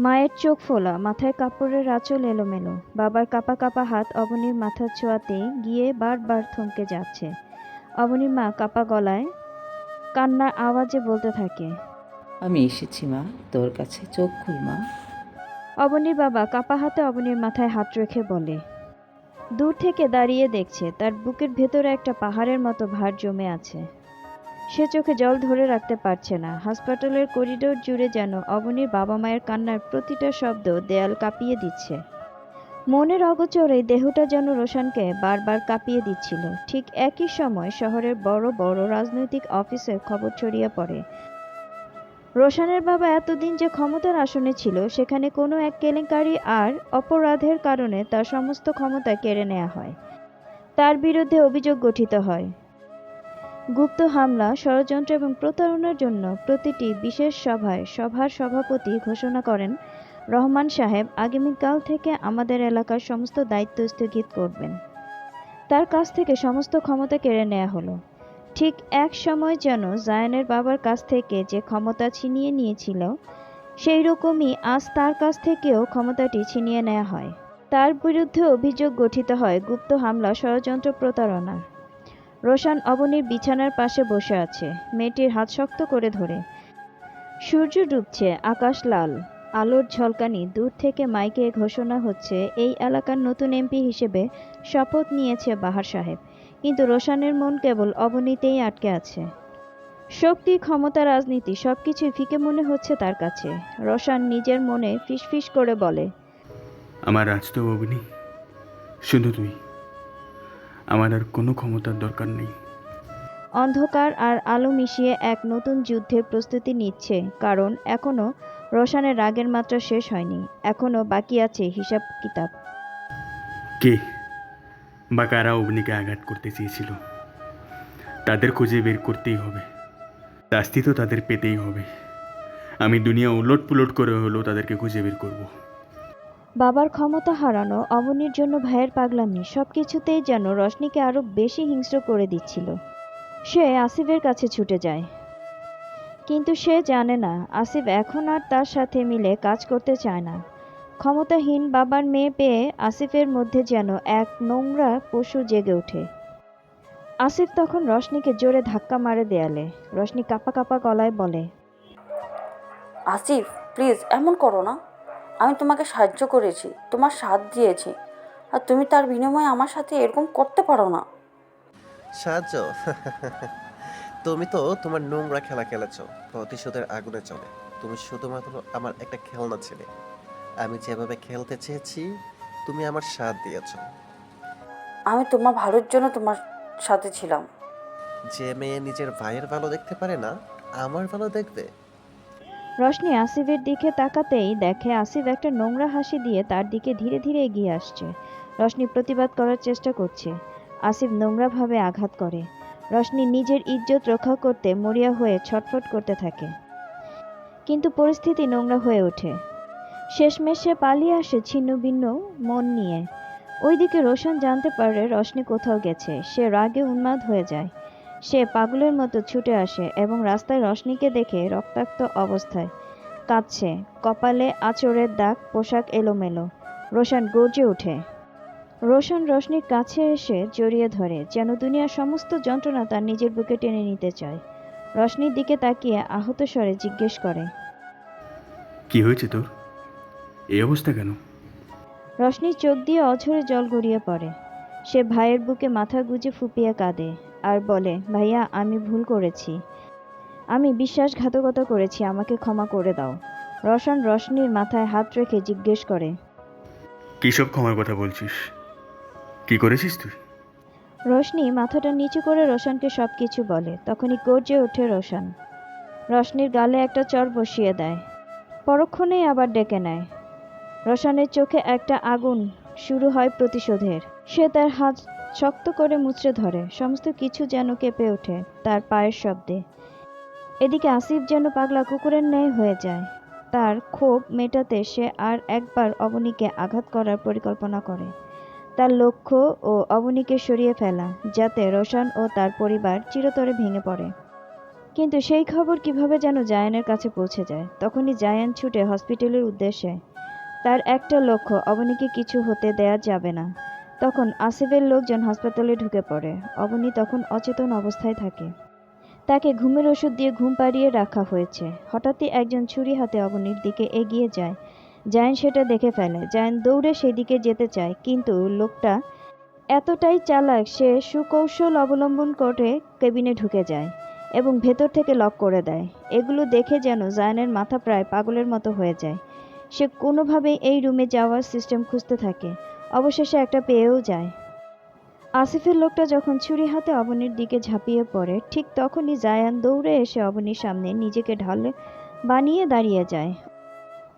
মায়ের চোখ ফোলা, মাথায় কাপড়ের আঁচল এলোমেলো। বাবার কাপা কাপা হাত অবনীর মাথার ছোঁয়াতে গিয়ে বারবার থমকে যাচ্ছে। অবনীর মা কাপা গলায় কান্নার আওয়াজে বলতে থাকে, আমি এসেছি মা, তোর কাছে, চোখ খুল মা। অবনীর বাবা কাপা হাতে অবনীর মাথায় হাত রেখে বলে, দূর থেকে দাঁড়িয়ে দেখছে তার বুকের ভেতরে একটা পাহাড়ের মতো ভার জমে আছে। সে চোখে জল ধরে রাখতে পারছে না। হাসপাতালের করিডোর জুড়ে যেন অবনীর বাবা মায়ের কান্নার প্রতিটা শব্দ দেয়াল কাঁপিয়ে দিচ্ছে। মনের অগোচরে দেহটা যেন রোশানকে বারবার কাঁপিয়ে দিচ্ছিল। ঠিক একই সময় শহরের বড় বড় রাজনৈতিক অফিসে খবর ছড়িয়ে পড়ে, রোশানের বাবা এতদিন যে ক্ষমতার আসনে ছিল, সেখানে কোনো এক কেলেঙ্কারি আর অপরাধের কারণে তার সমস্ত ক্ষমতা কেড়ে নেওয়া হয়। তার বিরুদ্ধে অভিযোগ গঠিত হয়। গুপ্ত হামলা, ষড়যন্ত্র এবং প্রতারণার জন্য প্রতিটি বিশেষ সভায় সভার সভাপতি ঘোষণা করেন, রহমান সাহেব আগামীকাল থেকে আমাদের এলাকার সমস্ত দায়িত্ব স্থগিত করবেন। তার কাছ থেকে সমস্ত ক্ষমতা কেড়ে নেওয়া হলো। ঠিক এক সময় যেন জায়ানের বাবার কাছ থেকে যে ক্ষমতা ছিনিয়ে নিয়েছিল, সেই রকমই আজ তার কাছ থেকেও ক্ষমতাটি ছিনিয়ে নেওয়া হয়। তার বিরুদ্ধে অভিযোগ গঠিত হয় গুপ্ত হামলা, ষড়যন্ত্র, প্রতারণা। রোশান অবনীর বিছানার পাশে বসে আছে, মেয়েটির হাত শক্ত করে ধরে। সূর্য ডুবছে, আকাশ লাল, আলোর ঝলকানি। দূর থেকে মাইকে ঘোষণা হচ্ছে, এই এলাকার নতুন এমপি হিসেবে শপথ নিয়েছে বাহার সাহেব। কিন্তু রোশানের মন কেবল অবনীতেই আটকে আছে। শক্তি, ক্ষমতা, রাজনীতি সবকিছুই ফিকে মনে হচ্ছে তার কাছে। রোশান নিজের মনে ফিসফিস করে বলে, আমার আজ তো অবনী, শুধু তুই, আমার আর কোনো ক্ষমতার দরকার নেই। অন্ধকার আর আলো মিশিয়ে এক নতুন যুদ্ধের প্রস্তুতি নিচ্ছে, কারণ এখনো রোশানের রাগের মাত্রা শেষ হয়নি। এখনো বাকি আছে হিসাব কিতাব। কে বা কারা অবনীকে আঘাত করতে চেয়েছিল, তাদের খুঁজে বের করতেই হবে। শাস্তি তো তাদের পেতেই হবে। আমি দুনিয়া উলট পুলট করে হলেও তাদেরকে খুঁজে বের করব। বাবার ক্ষমতা হারানো, অবনীর জন্য ভাইয়ের পাগলামি, সবকিছুতেই যেন রশনিকে আরো বেশি হিংস্র করে দিচ্ছিল। সে আসিফের কাছে ছুটে যায়, কিন্তু সে জানে না আসিফ এখন আর তার সাথে মিলে কাজ করতে চায় না। ক্ষমতাহীন বাবার মেয়ে পেয়ে আসিফের মধ্যে যেন এক নোংরা পশু জেগে ওঠে। আসিফ তখন রশনিকে জোরে ধাক্কা মারে দেয়ালে। রশনি কাঁপা কাঁপা গলায় বলে, আসিফ প্লিজ এমন করো না। আমি তোমাকে সাহায্য করেছি, তোমার সাথ দিয়েছি, আর তুমি তার বিনিময়ে আমার সাথে এরকম করতে পারো না। সাহায্য? তুমি তো তোমার নোংরা খেলা খেলেছ, প্রতিশোধের আগুনে চলে। তুমি শুধুমাত্র আমার একটা খেলনা ছিলে। আমি যেভাবে খেলতে চেয়েছি তুমি আমার সাথ দিয়েছ। আমি তোমার ভালোর জন্য তোমার সাথে ছিলাম। যে মেয়ে নিজের ভাইয়ের ভালো দেখতে পারে না, আমার ভালো দেখবে? রশনি আসিফের দিকে তাকাতেই দেখে আসিফ একটা নোংরা হাসি দিয়ে তার দিকে ধীরে ধীরে এগিয়ে আসছে। রশনি প্রতিবাদ করার চেষ্টা করছে। আসিফ নোংরাভাবে আঘাত করে। রশনি নিজের ইজ্জত রক্ষা করতে মরিয়া হয়ে ছটফট করতে থাকে, কিন্তু পরিস্থিতি নোংরা হয়ে ওঠে। শেষমেশ সে পালিয়ে আসে ছিন্ন ভিন্ন মন নিয়ে। ওইদিকে রোশন জানতে পারে রশনি কোথাও গেছে। সে রাগে উন্মাদ হয়ে যায়। সে পাগলের মতো ছুটে আসে এবং রাস্তায় রশনিকে দেখে রক্তাক্ত অবস্থায় কাঁদছে, কপালে আঁচড়ের দাগ, পোশাক এলোমেলো। রোশন গর্জে ওঠে, রোশন রশনির কাছে এসে জড়িয়ে ধরে, যেন দুনিয়ার সমস্ত যন্ত্রণা তার নিজের বুকে টেনে নিতে চায়। রশনির দিকে তাকিয়ে আহত স্বরে জিজ্ঞেস করে, কি হয়েছে তোর? এই অবস্থা কেন? রশনির চোখ দিয়ে অঝরে জল গড়িয়ে পড়ে। সে ভাইয়ের বুকে মাথা গুজে ফুপিয়ে কাঁদে আর বলে, ভাইয়া, আমি ভুল করেছি, আমি বিশ্বাসঘাতকতা করেছি, আমাকে ক্ষমা করে দাও। রোশন রশনির মাথায় হাত রেখে জিজ্ঞেস করে, কী সব ক্ষমার কথা বলছিস? কি করেছিস তুই? রোশনি মাথাটা নিচু করে রোশনকে সবকিছু বলে। তখনই গর্জে ওঠে রোশন। রশনির গালে একটা চড় বসিয়ে দেয়, পরক্ষণেই আবার ডেকে নেয়। রোশনের চোখে একটা আগুন, শুরু হয় প্রতিশোধের। সে তার হাত শক্ত করে মুচড়ে ধরে, সমস্ত কিছু যেন কেঁপে ওঠে তার পায়ের শব্দে। এদিকে আসিফ যেন পাগলা কুকুরের ন্যায় হয়ে যায়। তার ক্ষোভ মেটাতে সে আর একবার অবনীকে আঘাত করার পরিকল্পনা করে। তার লক্ষ্য ও অবনীকে সরিয়ে ফেলা, যাতে রোশন ও তার পরিবার চিরতরে ভেঙে পড়ে। কিন্তু সেই খবর কিভাবে যেন জায়ানের কাছে পৌঁছে যায়। তখনই জায়ান ছুটে হসপিটালের উদ্দেশ্যে। তার একটা লক্ষ্য, অবনীকে কিছু হতে দেয়া যাবে না। তখন আসিফের লোকজন হাসপাতালে ঢুকে পড়ে। অবনী তখন অচেতন অবস্থায় থাকে। তাকে ঘুমের ওষুধ দিয়ে ঘুম পাড়িয়ে রাখা হয়েছে। হঠাৎই একজন ছুরি হাতে অবনীর দিকে এগিয়ে যায়। জায়ান সেটা দেখে ফেলে। জায়ান দৌড়ে সেদিকে যেতে চায়, কিন্তু লোকটা এতটাই চালাক, সে সুকৌশল অবলম্বন করে কেবিনে ঢুকে যায় এবং ভেতর থেকে লক করে দেয়। এগুলো দেখে যেন জায়ানের মাথা প্রায় পাগলের মতো হয়ে যায়। সে কোনোভাবেই এই রুমে যাওয়ার সিস্টেম খুঁজতে থাকে। অবশেষে একটা পেয়েও যায়। আসিফের লোকটা যখন ছুরি হাতে অবনীর দিকে ঝাঁপিয়ে পড়ে, ঠিক তখনই জায়ান দৌড়ে এসে অবনীর সামনে নিজেকে ঢালে বানিয়ে দাঁড়িয়ে যায়।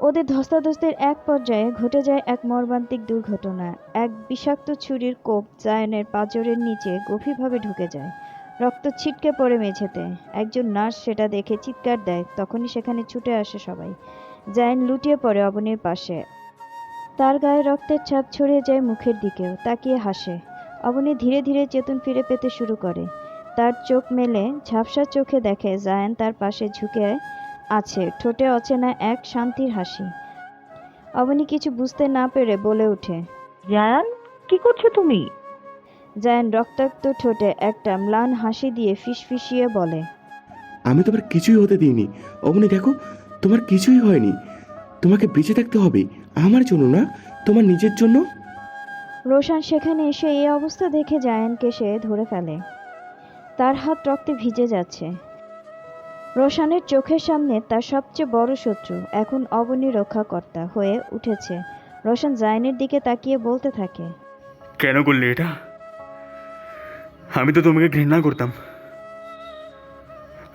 ওদের ধস্তাধস্তির এক পর্যায়ে ঘটে যায় এক মর্মান্তিক দুর্ঘটনা। এক বিষাক্ত ছুরির কোপ জায়ানের পাঁজরের নিচে গভীরভাবে ঢুকে যায়। রক্ত ছিটকে পড়ে মেঝেতে। একজন নার্স সেটা দেখে চিৎকার দেয়। তখনই সেখানে ছুটে আসে সবাই। জায়ান লুটিয়ে পড়ে অবনীর পাশে। তার গায়ে রক্তের ছাপ ছড়িয়ে যায় মুখের দিকেও। তাকিয়ে হাসে। অবনী ধীরে ধীরে চেতন ফিরে পেতে শুরু করে। তার চোখ মেলে ঝাপসা চোখে দেখে জায়ান তার পাশে ঝুঁকে আছে, ঠোঁটে অচেনা এক শান্তির হাসি। অবনী কিছু বুঝতে না পেরে বলে ওঠে, জায়ান, কি করছো তুমি? জায়ান রক্তাক্ত ঠোঁটে একটা ম্লান হাসি দিয়ে ফিসফিসিয়ে বলে, আমি তোমার কিছুই হতে দিইনি। অবনী, দেখো, তোমার কিছুই হয়নি। তোমাকে বেঁচে থাকতে হবে, আমার জন্য না, তোমার নিজের জন্য। রোশন সেখানে এসে এই অবস্থা দেখে জায়ানকে সে ধরে ফেলে। তার হাত রক্তে ভিজে যাচ্ছে। রোশনের চোখের সামনে তার সবচেয়ে বড় শত্রু এখন অবনী রক্ষাকর্তা হয়ে উঠেছে। রোশন জায়ানের দিকে তাকিয়ে বলতে থাকে, কেন করলে এটা? আমি তো তোমাকে ঘৃণা করতাম,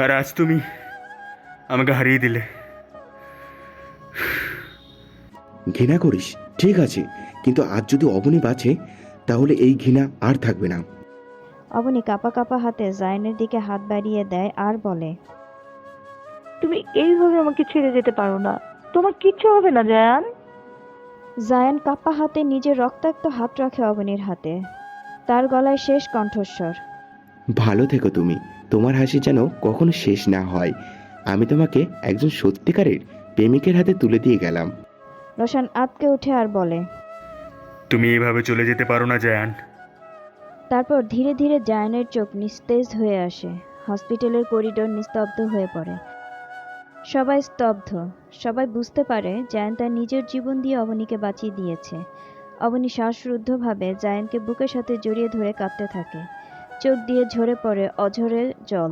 আর আজ তুমি আমাকে হারিয়ে দিলে। ঘৃণা করিস, ঠিক আছে, কিন্তু আজ যদি অবনী বাঁচে তাহলে এই ঘৃণা আর থাকবে না। অবনী কাঁপা কাঁপা হাতে জায়ানের দিকে হাত বাড়িয়ে দেয় আর বলে, তুমি এইভাবে আমাকে ছেড়ে যেতে পারো না। তোমার কিচ্ছু হবে না জায়ান। জায়ান কাঁপা হাতে নিজের রক্তাক্ত হাত রাখে অবনীর হাতে। তার গলায় শেষ কণ্ঠস্বর, ভালো থেকো তুমি, তোমার হাসি যেন কখনো শেষ না হয়। আমি তোমাকে একজন সত্যিকারের প্রেমিকের হাতে তুলে দিয়ে গেলাম। রোশন আঁতকে ওঠে আর বলে, তুমি এইভাবে চলে যেতে পারো না জায়ান। তারপর ধীরে ধীরে জায়ানের চোখ নিস্তেজ হয়ে আসে। হসপিটালের করিডোর নিস্তব্ধ হয়ে পড়ে। সবাই স্তব্ধ। সবাই বুঝতে পারে জায়ান তার নিজের জীবন দিয়ে অবনীকে বাঁচিয়ে দিয়েছে। অবনী শ্বাসরুদ্ধভাবে জায়ানকে বুকের সাথে জড়িয়ে ধরে কাঁদতে থাকে। চোখ দিয়ে ঝরে পড়ে অঝরে জল।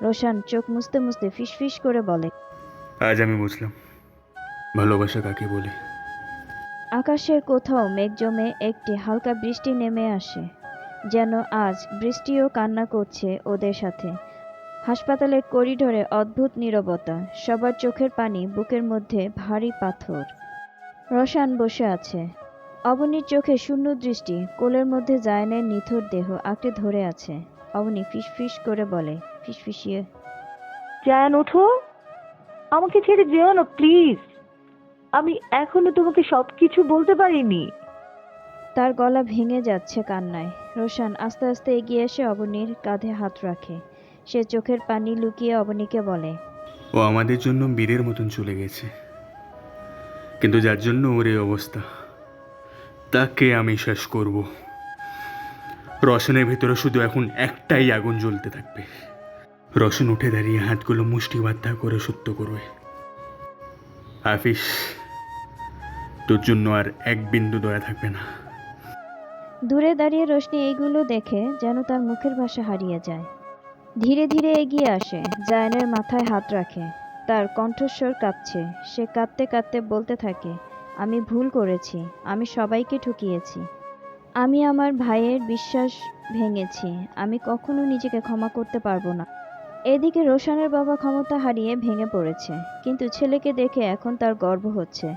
রোশন চোখ মুছতে মুছতে ফিসফিস করে বলে, আজ আমি বুঝলাম ভালোবাসা কাকে বলে। আকাশের কোথাও মেঘ জমে একটি হালকা বৃষ্টি নেমে আসে, যেন আজ বৃষ্টিও কান্না করছে ওদের সাথে। হাসপাতালের করিডোরে অদ্ভুত নীরবতা। সবার চোখের পানি বুকের মধ্যে ভারী পাথর। রোশন বসে আছে। অবনীর চোখে শূন্য দৃষ্টি। কোলের মধ্যে জায়ানের নিথর দেহ আঁকড়ে ধরে আছে। অবনী ফিসফিস করে বলে, ফিসফিসিয়ে, জায়ান, ওঠো, আমাকে ছেড়ে যেও না প্লিজ। আমি এখনো তোমাকে সবকিছু বলতে পারিনি। তার গলা ভেঙে যাচ্ছে কান্নায়। রোশন আস্তে আস্তে এগিয়ে এসে অবনীর কাঁধে হাত রাখে। সে চোখের পানি লুকিয়ে অবনীকে বলে, ও আমাদের জন্য বীরের মতন চলে গেছে, কিন্তু যার জন্য ওর এই অবস্থা, তাকে আমি শেষ করব। রোশনের ভেতরে শুধু এখন একটাই আগুন জ্বলতে থাকবে। রোশন উঠে দাঁড়িয়ে হাতগুলো মুষ্টিবদ্ধ করে সত্য করবে, হাফিজ, তোর জন্য আর এক বিন্দু দয়া থাকবে না। দূরে দাঁড়িয়ে রোশনি এইগুলো দেখে যেন তার মুখের ভাষা হারিয়ে যায়। ধীরে ধীরে এগিয়ে আসে, জায়ানের মাথায় হাত রাখে। তার কণ্ঠস্বর কাঁপছে। সে কাঁদতে কাঁদতে বলতে থাকে, আমি ভুল করেছি, আমি সবাইকে ঠকিয়েছি, আমি আমার ভাইয়ের বিশ্বাস ভেঙেছি, আমি কখনো নিজেকে ক্ষমা করতে পারবো না। এদিকে রোশনের বাবা ক্ষমতা হারিয়ে ভেঙে পড়েছে, কিন্তু ছেলেকে দেখে এখন তার গর্ব হচ্ছে।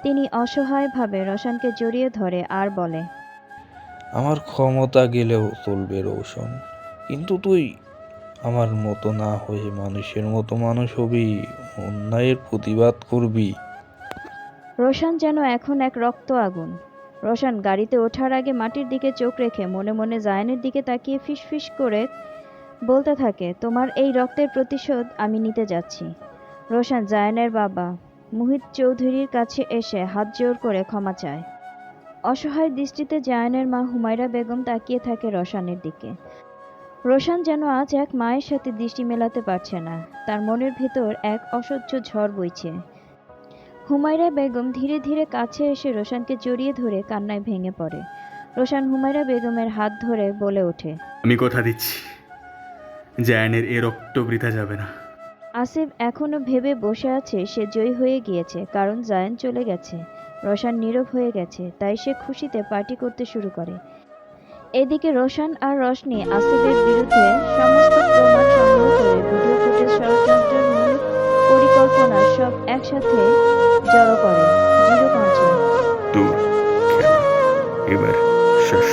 তিনি অসহায়ভাবে রোশনকে জড়িয়ে ধরে আর বলে, আমার ক্ষমতা গেলেও চলবে রোশন, কিন্তু তুই আমার মতো না হয়ে মানুষের মতো মানুষ হবি, অন্যায়ের প্রতিবাদ করবি। রোশন যেন এখন এক রক্ত আগুন। রোশন গাড়িতে ওঠার আগে মাটির দিকে চোখ রেখে মনে মনে জায়ানের দিকে তাকিয়ে ফিসফিস করে বলতে থাকে, তোমার এই রক্তের প্রতিশোধ আমি নিতে যাচ্ছি। রোশন জায়ানের বাবা মুহিত চৌধুরীর কাছে এসে হাত জোড় করে ক্ষমা চায়। অসহায় দৃষ্টিতে জায়ানের মা হুমায়রা বেগম তাকিয়ে থাকে রোশনের দিকে। রোশন যেন আজ এক মায়ের সাথে দৃষ্টি মেলাতে পারছে না। তার মনের ভেতর এক অসহ্য ঝড় বইছে। হুমায়রা বেগম ধীরে ধীরে কাছে এসে রোশনকে জড়িয়ে ধরে কান্নায় ভেঙে পড়ে। রোশন হুমায়রা বেগমের হাত ধরে বলে ওঠে, আমি কথা দিচ্ছি, জায়ানের এ রক্ত বৃথা যাবে না। আসিফ এখনো ভেবে বসে আছে সে জয়ী হয়ে গিয়েছে, কারণ জায়ান চলে গেছে। রোশন নীরব হয়ে গেছে, তাই সে খুশিতে পার্টি করতে শুরু করে। এদিকে রোশন আর রোশনি আসিফের বিরুদ্ধে সমস্ত প্রমাণ সংগ্রহ করে ভিডিও ফুটেজ, ষড়যন্ত্রের মূল পরিকল্পনা সব একসাথে জড়ো করে। জিরো কণ্ঠে, তোর খেলা এবার শেষ।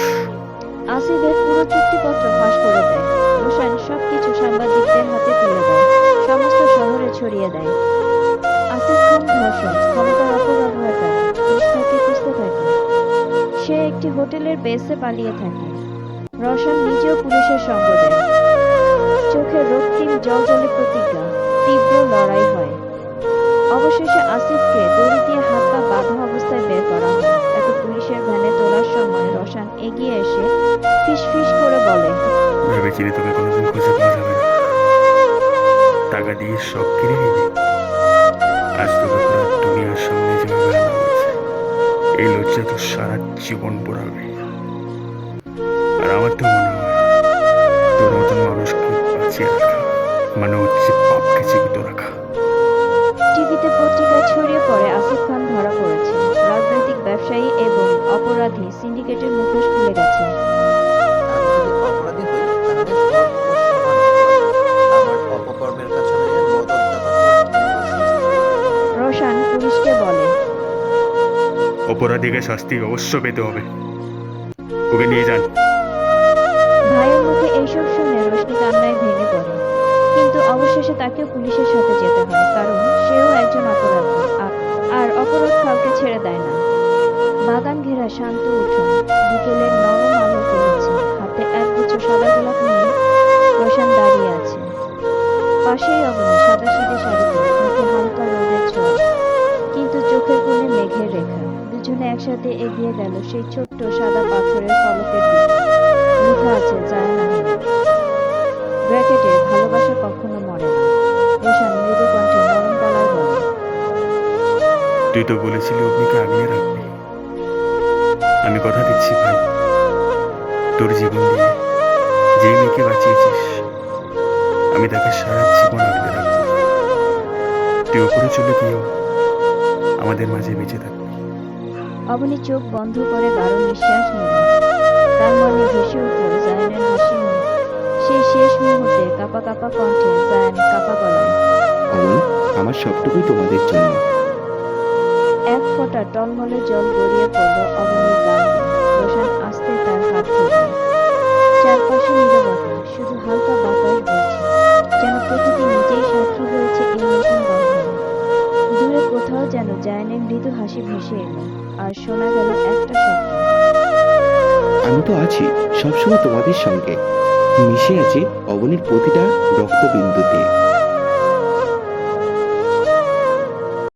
আসিফের পুরো চুক্তিপত্র ফাঁস করে দেয়। রোশন সবকিছু সাংবাদিকদের হাতে তুলে দেয়, সমস্ত শহরে ছড়িয়ে দেয়। আসিফ খান ধর্ষণ, ক্ষমতার অপব্যবহারকারী, পুলিশ তাকে খুঁজতে থাকে। সে একটি হোটেলের বেসে পালিয়ে থাকে। রোশন নিজেও পুলিশের সঙ্গ দেয়। চোখে রক্তিম জলজলে প্রতিজ্ঞা, তীব্র লড়াই হয়। অবশেষে আসিফকে দড়ি দিয়ে হাত পা বাঁধা অবস্থায় বের করা হয়। তাকে পুলিশের ভ্যানে তোলার সময় রোশন এগিয়ে এসে ফিসফিস করে বলে, ভেবেছিলি তোকে কোনোদিন খুঁজে পাওয়া যাবে না, টাকা দিয়ে সব কিনে নিবি। আজ তোকে পুরো দুনিয়ার সামনে যেভাবে আনা হয়েছে, এই লজ্জা তো সারা জীবন পোড়াবে। আর আমার তো মনে হয় তোর মতন মানুষকে বাঁচিয়ে রাখা মানে হচ্ছে পাপকে জীবিত রাখা। টিভিতে পত্রিকায় ছড়িয়ে পড়ে আসিফ খান ধরা পড়েছে। রাজনৈতিক ব্যবসায়ী এবং অপরাধী সিন্ডিকেটের মুখোশ খুলে গেছে। আমি যদি অপরাধী হই তাহলে সব সমান। আমার অপকর্মের পেছনে মদতদাতা রোশন পুলিশকে বলে, অপরাধীকে শাস্তি অবশ্য পেতে হবে, ওকে নিয়ে যান। ভাইয়ের মুখে এইসব শুনে রোশনি কান্নায় ভেঙে পড়ে। কিন্তু অবশেষে তাকেও পুলিশের সাথে যেতে হয়, কারণ সেও একজন অপরাধী, আর অপরাধ কাউকে ছেড়ে দেয় না। বাগান ঘেরা শান্ত উঠোন, বিকেলের নরম আলো পড়েছে। হাতে একগুচ্ছ সাদা গোলাপ নিয়ে রোশন দাঁড়িয়ে আছে। পাশেই অবনী সাদা সিধে শাড়িতে, মুখে হালকা রোদের ছোঁয়া, কিন্তু চোখের কোণে মেঘের রেখা। দুজনে একসাথে এগিয়ে গেল সেই ছোট্ট সাদা পাথরের ফলকের দিকে। লেখা আছে জায়ান আহমেদ, ব্র্যাকেটে ভালোবাসা কখনো মরে না। রোশন মৃদু কণ্ঠে নরম গলায় বলে, তুই তো বলেছিলি অগ্নিকে আগলে রাখবি। আমি কথা দিচ্ছি ভাই, তোর জীবন দিয়ে যেই মেয়েকে বাঁচিয়েছিস, আমি তাকে সারা জীবন আগলে রাখবো। তুই ওপরে চলে গিয়েও আমাদের মাঝে বেঁচে থাকবি। অবনী চোখ বন্ধ করে গাঢ় নিঃশ্বাস নিল। তার মনে ভেসে উঠল জায়ানের হাসি মুখ। সেই শেষ মুহূর্তে কাঁপা কাঁপা কণ্ঠে জায়ান কাঁপা গলায়, অমন, আমার সবটুকুই তোমাদের জন্য। এক ফোঁটা টলমলে জল গড়িয়ে পড়ল অবনীর গাল দিয়ে। রোশন আস্তে তার হাত ধরল। চারপাশে নীরবতা, শুধু হালকা বাতাস বইছে, যেন প্রকৃতি নিজেই সাক্ষী হয়েছে এই নতুন বন্ধনে। দূরে কোথাও যেন জায়ানের মৃদু হাসি ভেসে এলো, আর শোনা গেল একটা শব্দ, আমি তো আছি সবসময় তোমাদের সঙ্গে, মিশে আছি অবনীর প্রতিটা রক্তবিন্দুতে।